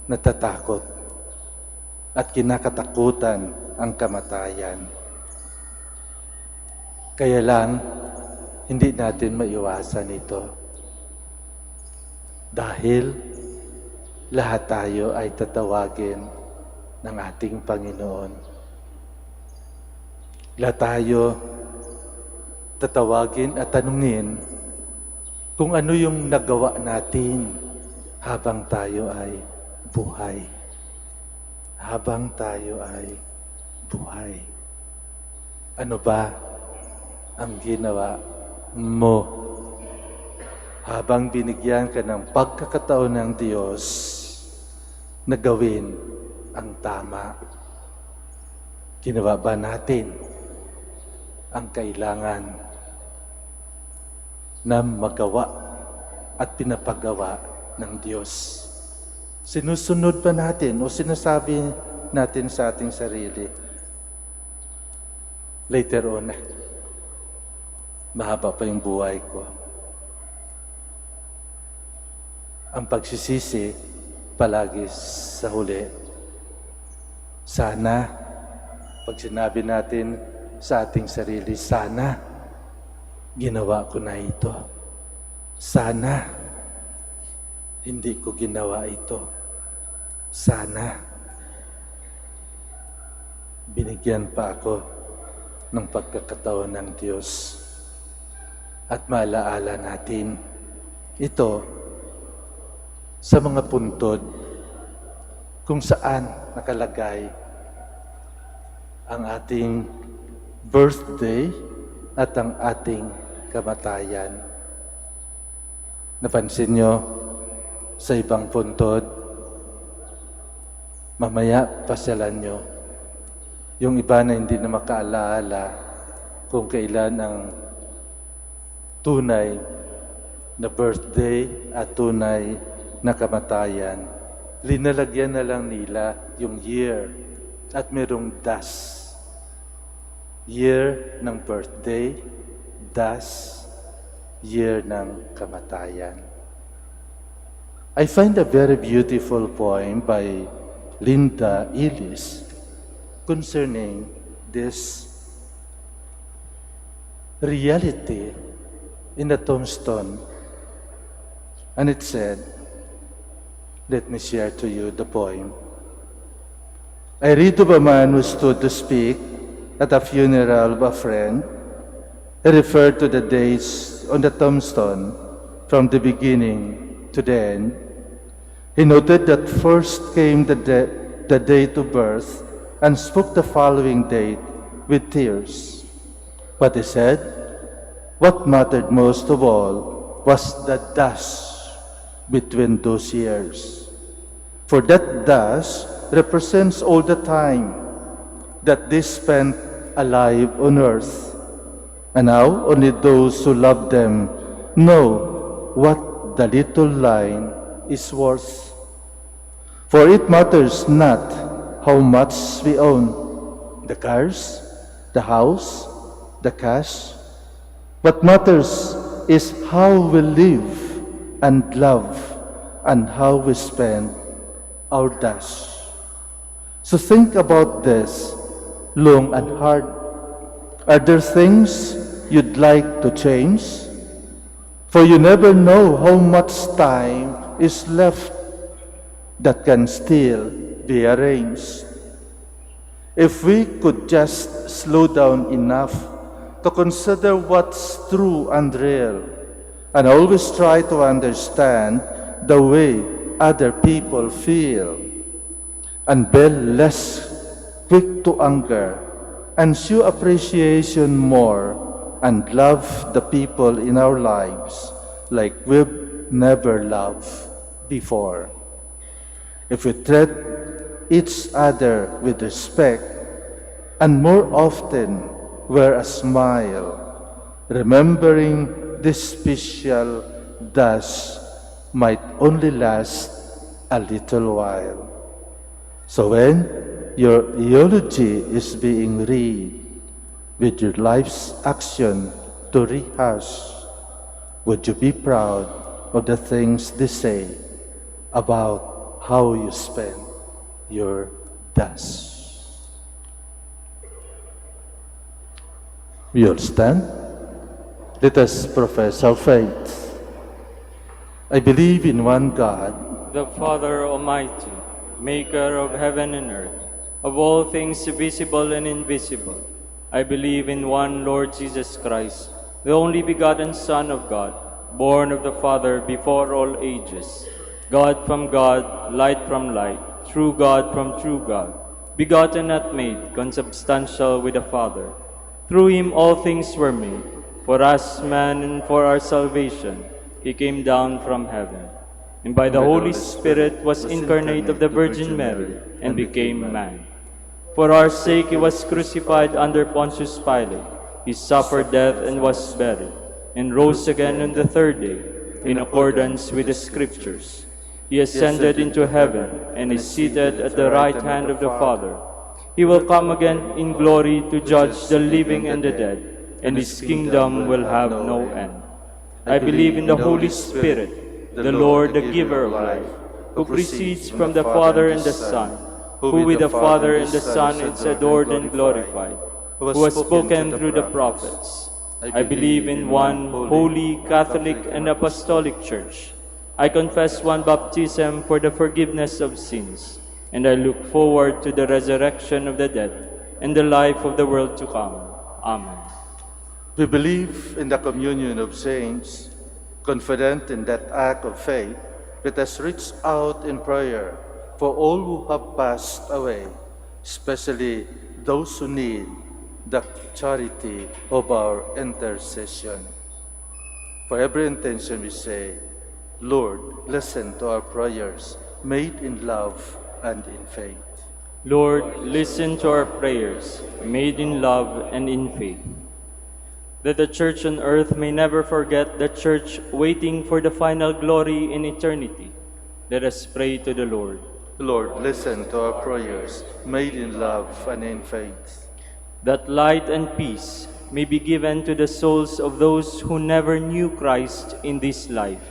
natatakot at kinakatakutan ang kamatayan. Kaya lang, hindi natin maiwasan ito. Dahil lahat tayo ay tatawagin ng ating Panginoon. Lahat tayo tatawagin at tanungin kung ano yung nagawa natin habang tayo ay buhay. Habang tayo ay buhay. Ano ba ang ginawa mo habang binigyan ka ng pagkakataon ng Diyos na gawin ang tama? Ginawa ba natin ang kailangan na magawa at pinapagawa ng Diyos? Sinusunod ba natin o sinasabi natin sa ating sarili. Later on, mahaba pa yung buhay ko. Ang pagsisisi palagi sa huli. Sana, pag sinabi natin sa ating sarili, sana ginawa ko na ito. Sana hindi ko ginawa ito. Sana binigyan pa ako ng pagkakataon ng Diyos. At maalaala natin ito sa mga puntod kung saan nakalagay ang ating birthday at ang ating kamatayan. Napansin nyo sa ibang puntod, mamaya pasyalan nyo, yung iba na hindi na makaalaala kung kailan ang tunay na birthday at tunay na kamatayan. Linalagyan na lang nila yung year at merong das. Year ng birthday, das, year ng kamatayan. I find a very beautiful poem by Linda Ellis concerning this reality in the tombstone. And it said, let me share to you the poem. I read of a man who stood to speak at a funeral of a friend. He referred to the dates on the tombstone from the beginning to the end. He noted that first came the date of birth and spoke the following date with tears. But he said, what mattered most of all was the dust between those years. For that dust represents all the time that they spent alive on earth. And now only those who love them know what the little line is worth. For it matters not how much we own, the cars, the house, the cash. What matters is how we live and love and how we spend our dash. So think about this long and hard. Are there things you'd like to change? For you never know how much time is left that can still be arranged. If we could just slow down enough to consider what's true and real, and always try to understand the way other people feel, and be less quick to anger, and show appreciation more, and love the people in our lives like we've never loved before. If we treat each other with respect, and more often wear a smile, remembering this special dash might only last a little while. So when your eulogy is being read, with your life's action to rehearse, would you be proud of the things they say about how you spend your dash? We all stand. Let us profess our faith. I believe in one God, the Father Almighty, maker of heaven and earth, of all things visible and invisible. I believe in one Lord Jesus Christ, the only begotten Son of God, born of the Father before all ages, God from God, light from light, true God from true God, begotten not made, consubstantial with the Father. Through him all things were made. For us, man, and for our salvation, he came down from heaven, and by the Holy Spirit was incarnate of the Virgin Mary, and became man. For our sake he was crucified under Pontius Pilate. He suffered death and was buried, and rose again on the third day, in accordance with the Scriptures. He ascended into heaven and is seated at the right hand of the Father. He will come again in glory to judge the living and the dead, and his kingdom will have no end. I believe in the Holy Spirit, the Lord, the giver of life, who proceeds from the Father and the Son, who with the Father and the Son is adored and glorified, who has spoken through the prophets. I believe in one holy, Catholic, and Apostolic Church. I confess one baptism for the forgiveness of sins, and I look forward to the resurrection of the dead and the life of the world to come. Amen. We believe in the communion of saints, confident in that act of faith that has reached out in prayer for all who have passed away, especially those who need the charity of our intercession. For every intention we say, Lord, listen to our prayers made in love and in faith. Lord, listen to our prayers, made in love and in faith. That the Church on earth may never forget the Church waiting for the final glory in eternity. Let us pray to the Lord. Lord, listen to our prayers made in love and in faith. That light and peace may be given to the souls of those who never knew Christ in this life.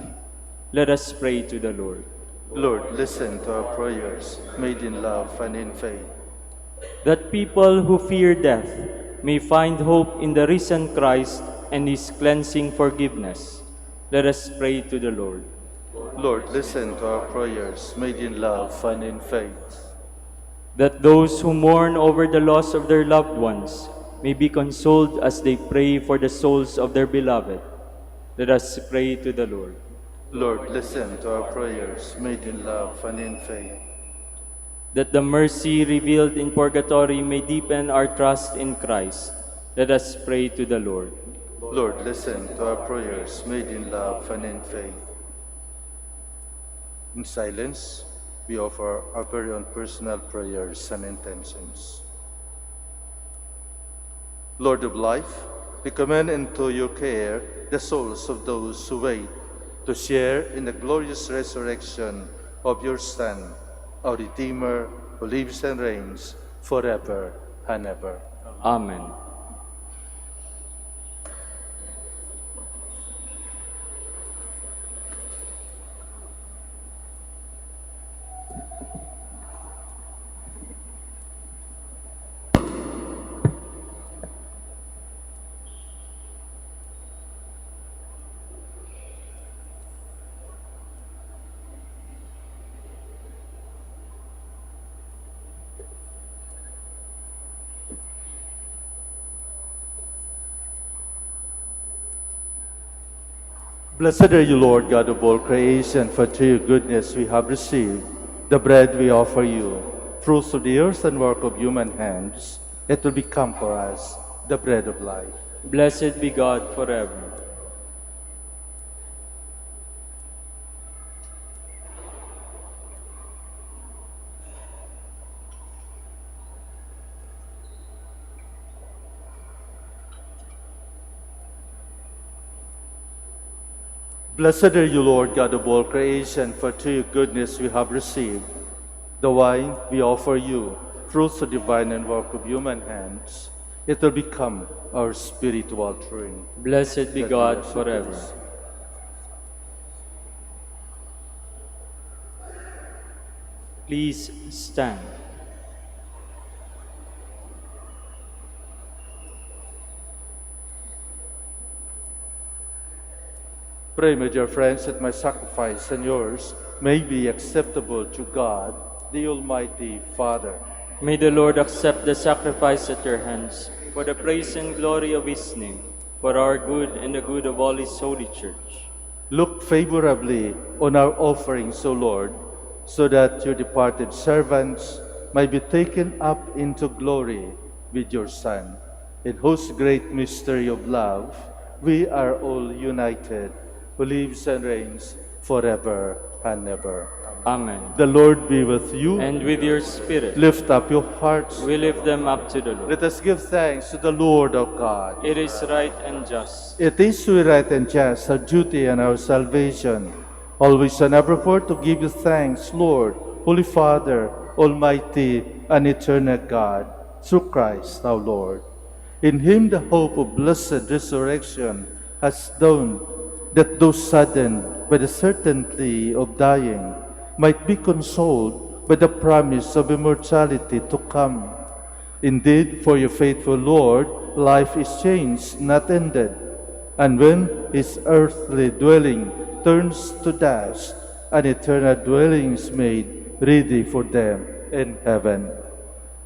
Let us pray to the Lord. Lord, listen to our prayers made in love and in faith. That people who fear death may find hope in the risen Christ and his cleansing forgiveness. Let us pray to the Lord. Lord, listen to our prayers made in love and in faith. That those who mourn over the loss of their loved ones may be consoled as they pray for the souls of their beloved. Let us pray to the Lord. Lord, listen to our prayers made in love and in faith. That the mercy revealed in purgatory may deepen our trust in Christ. Let us pray to the Lord. Lord, listen to our prayers made in love and in faith. In silence, we offer our very own personal prayers and intentions. Lord of life, we commend into your care the souls of those who wait to share in the glorious resurrection of your Son, our Redeemer, who lives and reigns forever and ever. Amen. Blessed are you, Lord God of all creation, for through your goodness we have received the bread we offer you, fruits of the earth and work of human hands. It will become for us the bread of life. Blessed be God forever. Blessed are you, Lord God of all creation, for through your goodness we have received the wine we offer you, fruits of divine and work of human hands. It will become our spiritual drink. Blessed be God forever. Please stand. Pray, my dear friends, that my sacrifice and yours may be acceptable to God, the Almighty Father. May the Lord accept the sacrifice at your hands for the praise and glory of his name, for our good and the good of all his holy church. Look favorably on our offerings, O Lord, so that your departed servants may be taken up into glory with your Son, in whose great mystery of love we are all united, who lives and reigns forever and ever. Amen. The Lord be with you. And with your spirit. Lift up your hearts. We lift them up to the Lord. Let us give thanks to the Lord our God. It is right and just. It is right and just, our duty and our salvation, always and evermore to give you thanks, Lord, Holy Father, Almighty and eternal God, through Christ our Lord. In him the hope of blessed resurrection has dawned, that those saddened by the certainty of dying might be consoled by the promise of immortality to come. Indeed, for your faithful Lord, life is changed, not ended. And when his earthly dwelling turns to dust, an eternal dwelling is made ready for them in heaven.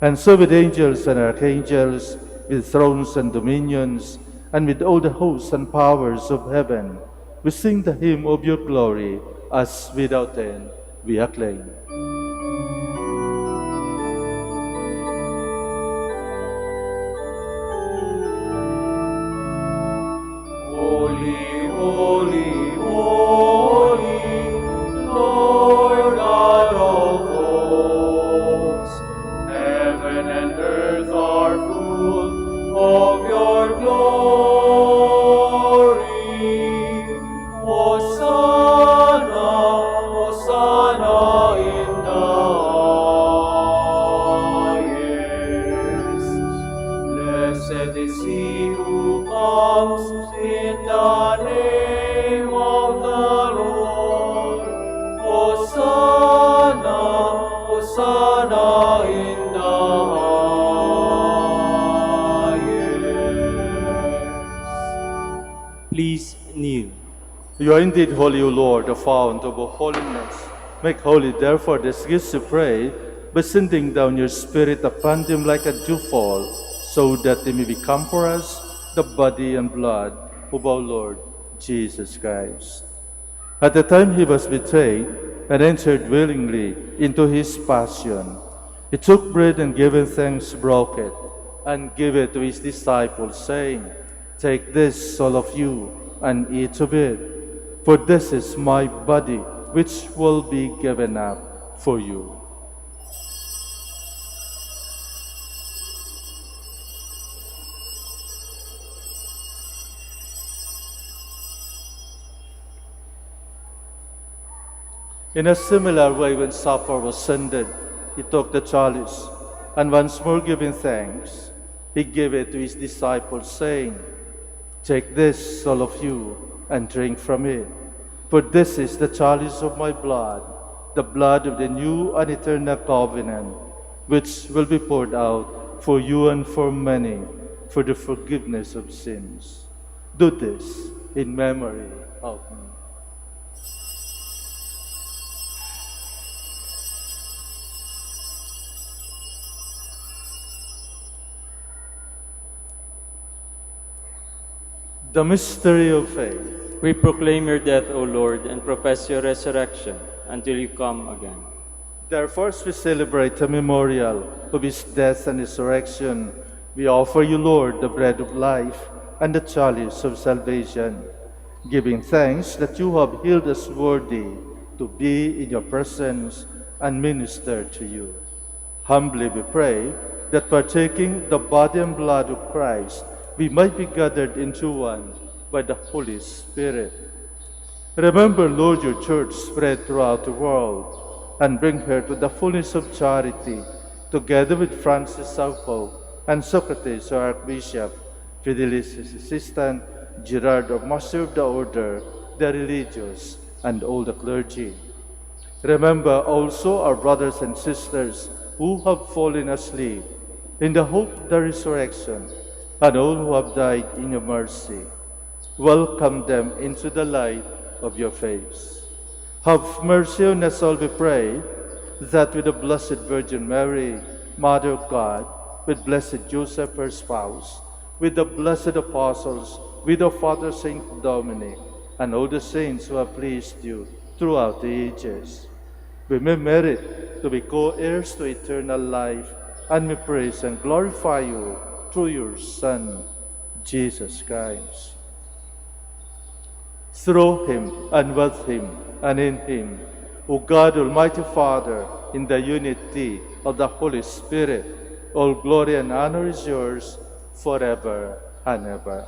And so with angels and archangels, with thrones and dominions, and with all the hosts and powers of heaven, we sing the hymn of your glory, as without end we acclaim. Holy, holy, holy, Lord God of hosts, heaven and earth are full of your glory. Hosanna, Hosanna in the highest. Blessed is he who comes in the name of the Lord. Hosanna, Hosanna in the highest. Please kneel. You are indeed holy, O Lord, the fount of all holiness. Make holy, therefore, these gifts, we pray, by sending down your Spirit upon them like a dewfall, so that they may become for us the body and blood of our Lord Jesus Christ. At the time he was betrayed and entered willingly into his passion, he took bread and giving thanks, broke it, and gave it to his disciples, saying, "Take this, all of you, and eat of it, for this is my body, which will be given up for you." In a similar way, when supper was ended, he took the chalice, and once more giving thanks, he gave it to his disciples, saying, "Take this, all of you, and drink from it, for this is the chalice of my blood, the blood of the new and eternal covenant, which will be poured out for you and for many for the forgiveness of sins. Do this in memory of me." The mystery of faith. We proclaim your death, O Lord, and profess your resurrection until you come again. Therefore, as we celebrate the memorial of his death and resurrection, we offer you, Lord, the bread of life and the chalice of salvation, giving thanks that you have healed us worthy to be in your presence and minister to you. Humbly we pray that partaking the body and blood of Christ, we might be gathered into one by the Holy Spirit. Remember, Lord, your church spread throughout the world, and bring her to the fullness of charity, together with Francis our Pope, and Socrates our Archbishop, Fidelis his assistant, Gerard of Master of the Order, the religious, and all the clergy. Remember also our brothers and sisters who have fallen asleep in the hope of the resurrection, and all who have died in your mercy. Welcome them into the light of your face. Have mercy on us all, we pray, that with the Blessed Virgin Mary, Mother of God, with Blessed Joseph, her spouse, with the blessed apostles, with our Father Saint Dominic, and all the saints who have pleased you throughout the ages, we may merit to be co-heirs to eternal life, and may praise and glorify you through your Son, Jesus Christ. Through him, and with him, and in him, O God, Almighty Father, in the unity of the Holy Spirit, all glory and honor is yours forever and ever.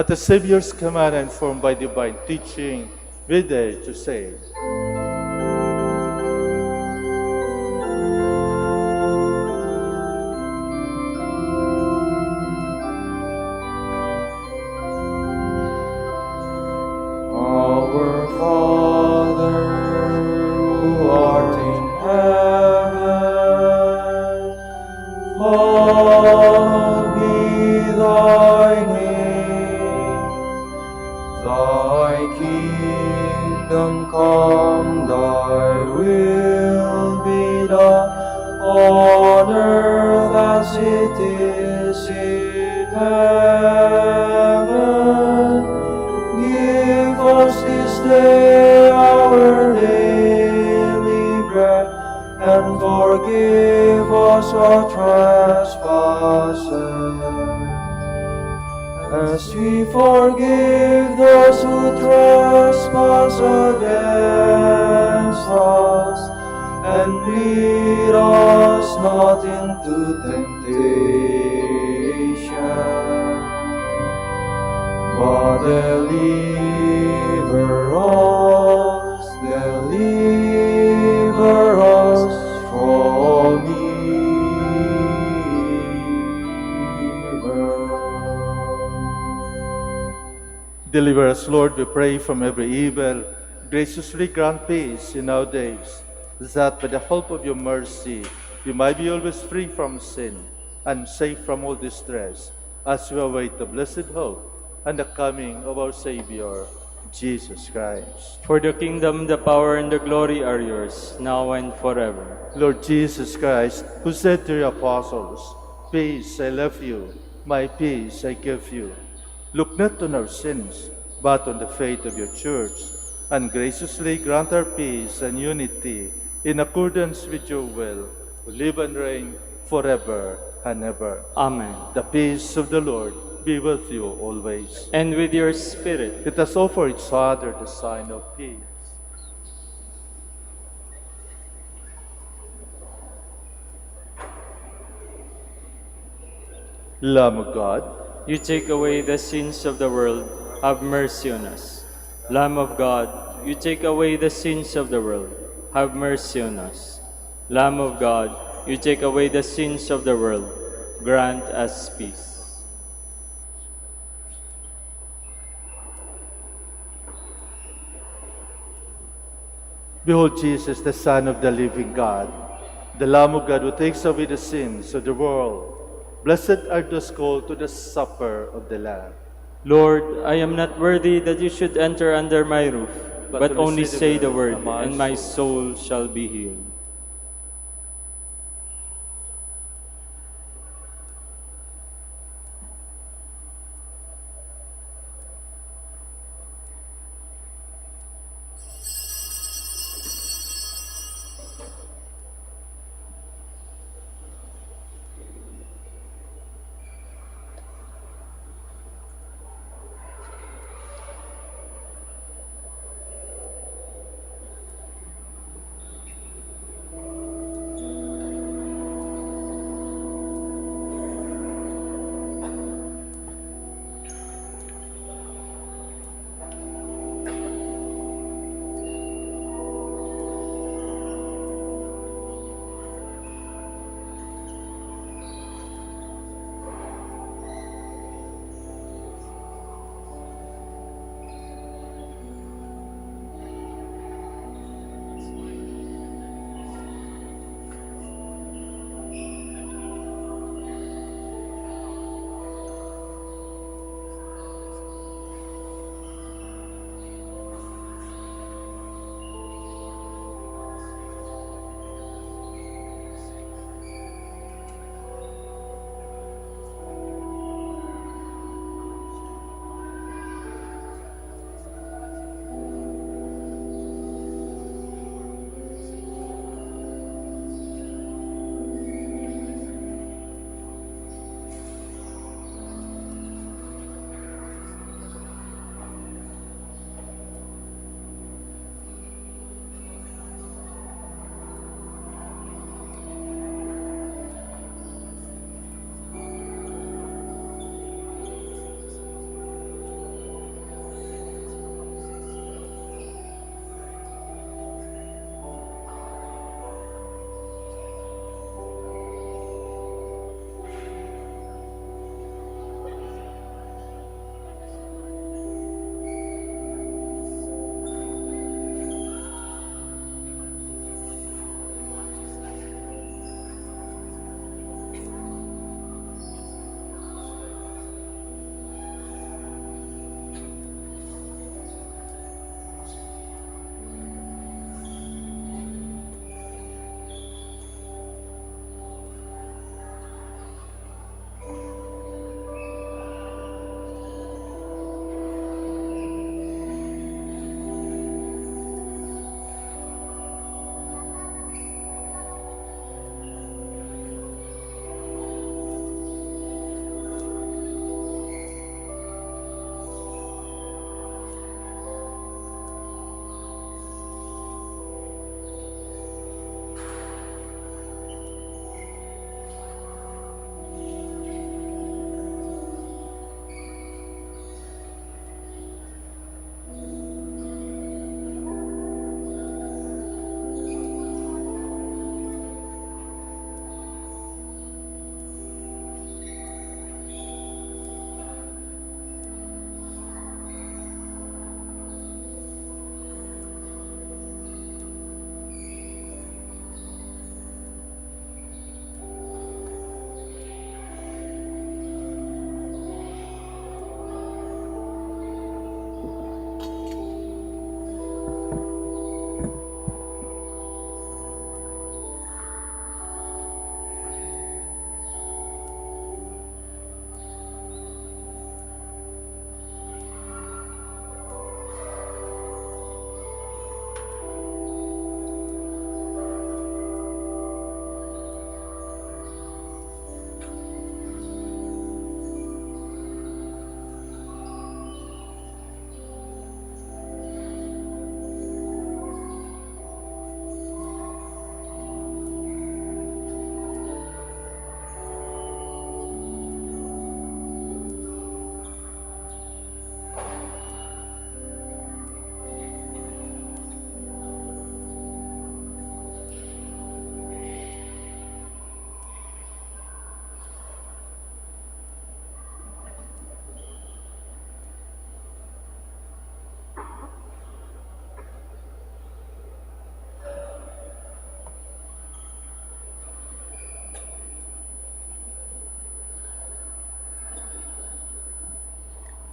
At the Savior's command and formed by divine teaching, we dare to say, Our Father, who art in heaven, hallowed be thy name. Thy kingdom come, thy will be done, on earth as it is in heaven. Give us this day our daily bread, and forgive us our trespasses, as we forgive those who trespass against us. And lead us not into temptation, but deliver us from evil. Deliver us, Lord, we pray, from every evil. Graciously grant peace in our days, that by the help of your mercy we might be always free from sin and safe from all distress, as we await the blessed hope and the coming of our Savior, Jesus Christ. For the kingdom, the power, and the glory are yours, now and forever. Lord Jesus Christ, who said to your apostles, "Peace I leave you, my peace I give you," look not on our sins, but on the faith of your church, and graciously grant our peace and unity in accordance with your will, who live and reign forever and ever. Amen. The peace of the Lord be with you always. And with your spirit. Let us offer each other the sign of peace. Lamb of God, You take away the sins of the world, have mercy on us. Lamb of God, you take away the sins of the world, have mercy on us. Lamb of God, you take away the sins of the world, grant us peace. behold Jesus, the Son of the living God, the Lamb of God who takes away the sins of the world. Blessed are those called to the supper of the Lamb. Lord, I am not worthy that you should enter under my roof, but only say the word, and my soul shall be healed.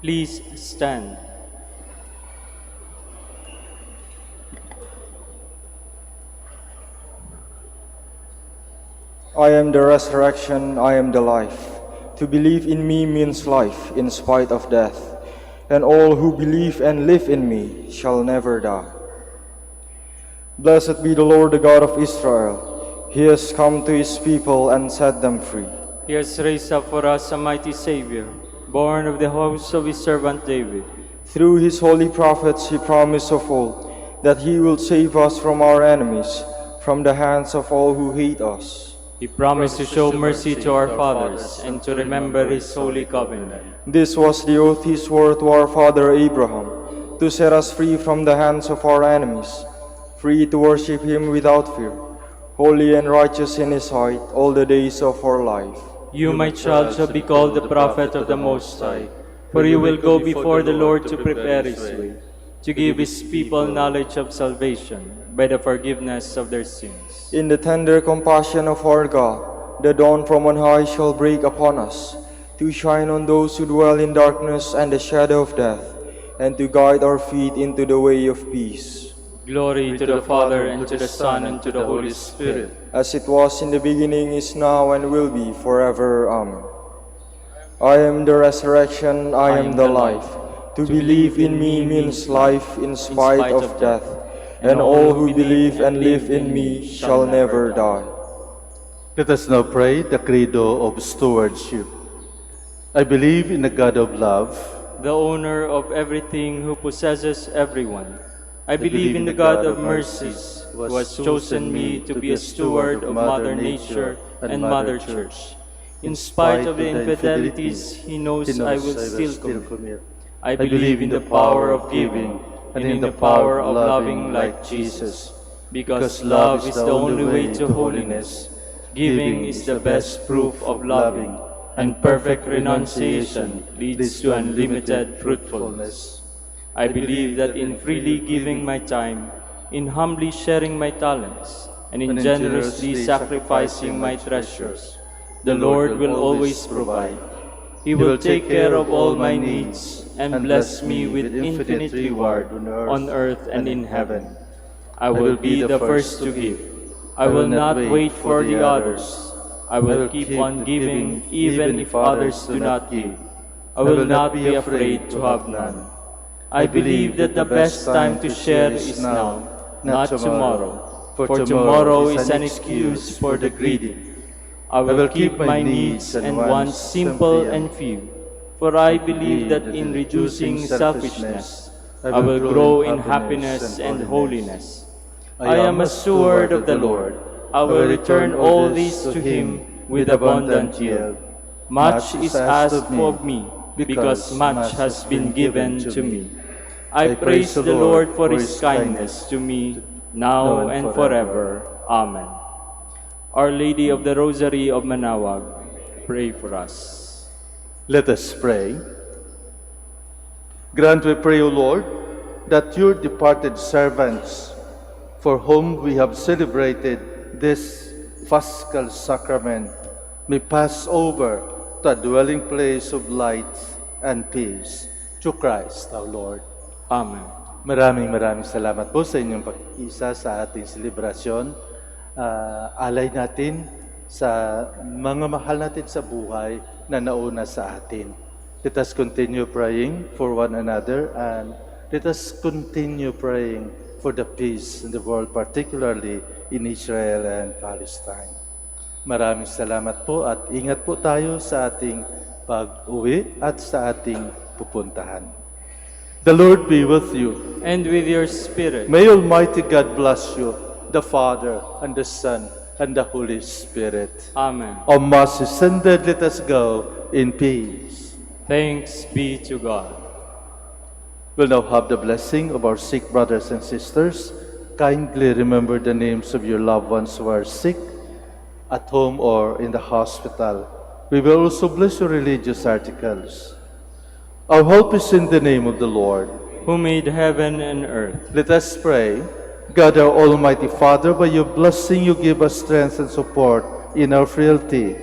Please stand. I am the resurrection, I am the life. To believe in me means life in spite of death, and all who believe and live in me shall never die. Blessed be the Lord, the God of Israel. He has come to his people and set them free. He has raised up for us a mighty Savior, born of the house of his servant David. Through his holy prophets he promised of old that he will save us from our enemies, from the hands of all who hate us. He promised to show mercy to our fathers and to remember his holy covenant. This was the oath he swore to our father Abraham, to set us free from the hands of our enemies, free to worship him without fear, holy and righteous in his sight all the days of our life. You, my child, shall be called the prophet of the Most High, for you will go before the Lord to prepare his way, to give his people knowledge of salvation by the forgiveness of their sins. In the tender compassion of our God, the dawn from on high shall break upon us, to shine on those who dwell in darkness and the shadow of death, and to guide our feet into the way of peace. Glory to the Father, and to the Son, and to the Holy Spirit. As it was in the beginning, is now, and will be forever. Amen. I am the resurrection, I am the life. To believe in me means life in spite of death, and all who believe and live in me shall never die. Let us now pray the Credo of Stewardship. I believe in the God of love, The owner of everything, who possesses everyone. I believe in the God of mercies, who has chosen me to be a steward of Mother Nature and Mother Church. In spite of the infidelities he knows I will still commit, I believe in the power of giving and in the power of loving like Jesus. Because love is the only way to holiness, giving is the best proof of loving, and perfect renunciation leads to unlimited fruitfulness. I believe that in freely giving my time, in humbly sharing my talents, and in generously sacrificing my treasures, the Lord will always provide. He will take care of all my needs and bless me with infinite reward on earth and in heaven. I will be the first to give. I will not wait for the others. I will keep on giving even if others do not give. I will not be afraid to have none. I believe that the best time to share is now, not tomorrow, for tomorrow is an excuse for the greedy. I will keep my needs and wants simple and few, for I believe that in reducing selfishness, I will grow in happiness and holiness. I am a steward of the Lord. I will return all these to him with abundant yield. Much is asked of me, because much has been given to me. I praise the Lord for his kindness to me, now and forever. Amen. Our Lady of the Rosary of Manaoag, pray for us. let us pray. Grant, we pray, O Lord, that your departed servants, for whom we have celebrated this Paschal Sacrament, may pass over to a dwelling place of light and peace. Through Christ our Lord. Amen. Maraming salamat po sa inyong pag-isa sa ating selebrasyon. Alay natin sa mga mahal natin sa buhay na nauna sa atin. Let us continue praying for one another, and let us continue praying for the peace in the world, particularly in Israel and Palestine. Maraming salamat po at ingat po tayo sa ating pag-uwi at sa ating pupuntahan. The Lord be with you. And with your spirit. May Almighty God bless you, the Father, and the Son, and the Holy Spirit. Amen. O Mass ascended, let us go in peace. Thanks be to God. We'll now have the blessing of our sick brothers and sisters. Kindly remember the names of your loved ones who are sick, at home or in the hospital. We will also bless your religious articles. Our hope is in the name of the Lord, who made heaven and earth. Let us pray. God, our Almighty Father, by your blessing you give us strength and support in our frailty.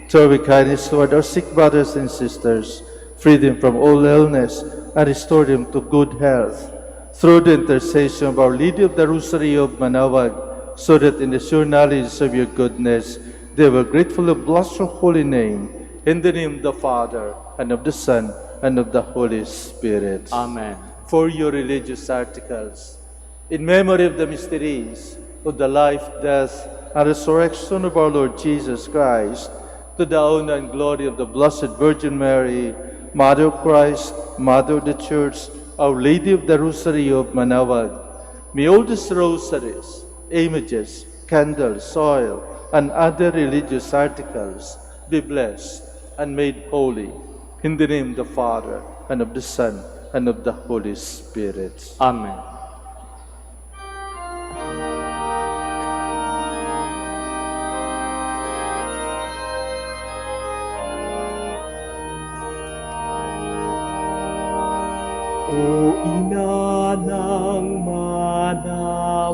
Show kindness toward our sick brothers and sisters, free them from all illness, and restore them to good health. Through the intercession of Our Lady of the Rosary of Manaoag, so that in the sure knowledge of your goodness, they will gratefully bless your holy name. In the name of the Father, and of the Son, and of the Holy Spirit. Amen. For your religious articles, in memory of the mysteries of the life, death, and resurrection of our Lord Jesus Christ, to the honor and glory of the Blessed Virgin Mary, Mother of Christ, Mother of the Church, Our Lady of the Rosary of Manaoag, may all these rosaries, images, candles, oil, and other religious articles be blessed and made holy. In the name of the Father, and of the Son, and of the Holy Spirit. Amen. O Ina ng Manaoag,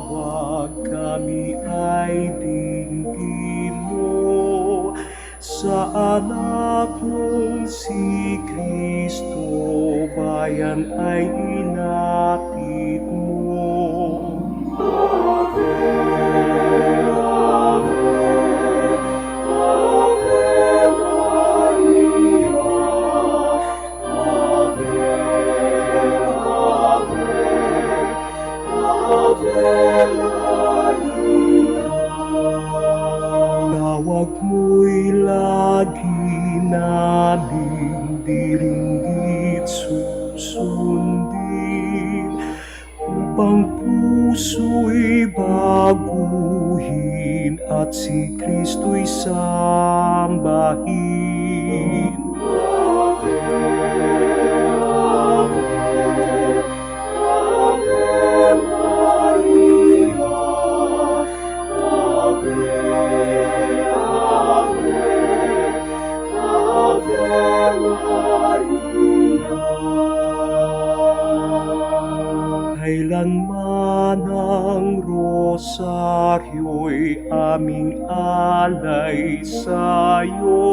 kami ay dinggin mo. Sa anak mong si Kristo, bayan ay inapit mo. Ave, Ave, Ave Maria, Ave, Ave Maria. Tawag mo'y lagi naming diringgit susundin, upang puso'y baguhin at si Kristo'y sambahin. Ave, Ave, Ave Maria, Ave, Ave, Ave Maria. Kailanman ang rosaryo'y aming alay sa'yo.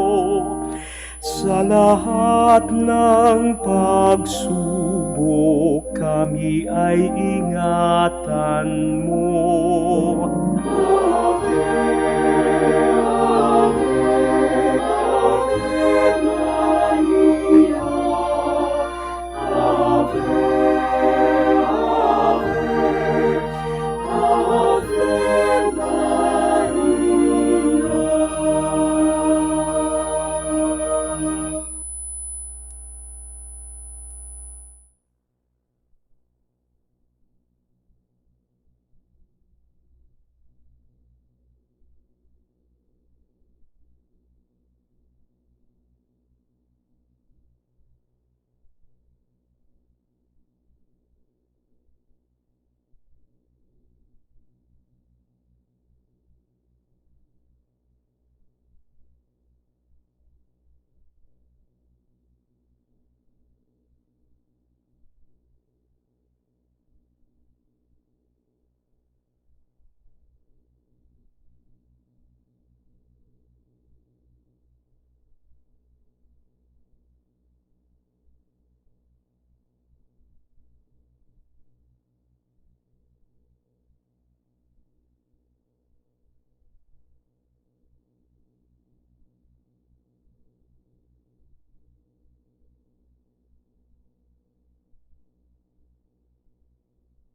Sa lahat ng pagsubok, kami ay ingatan mo.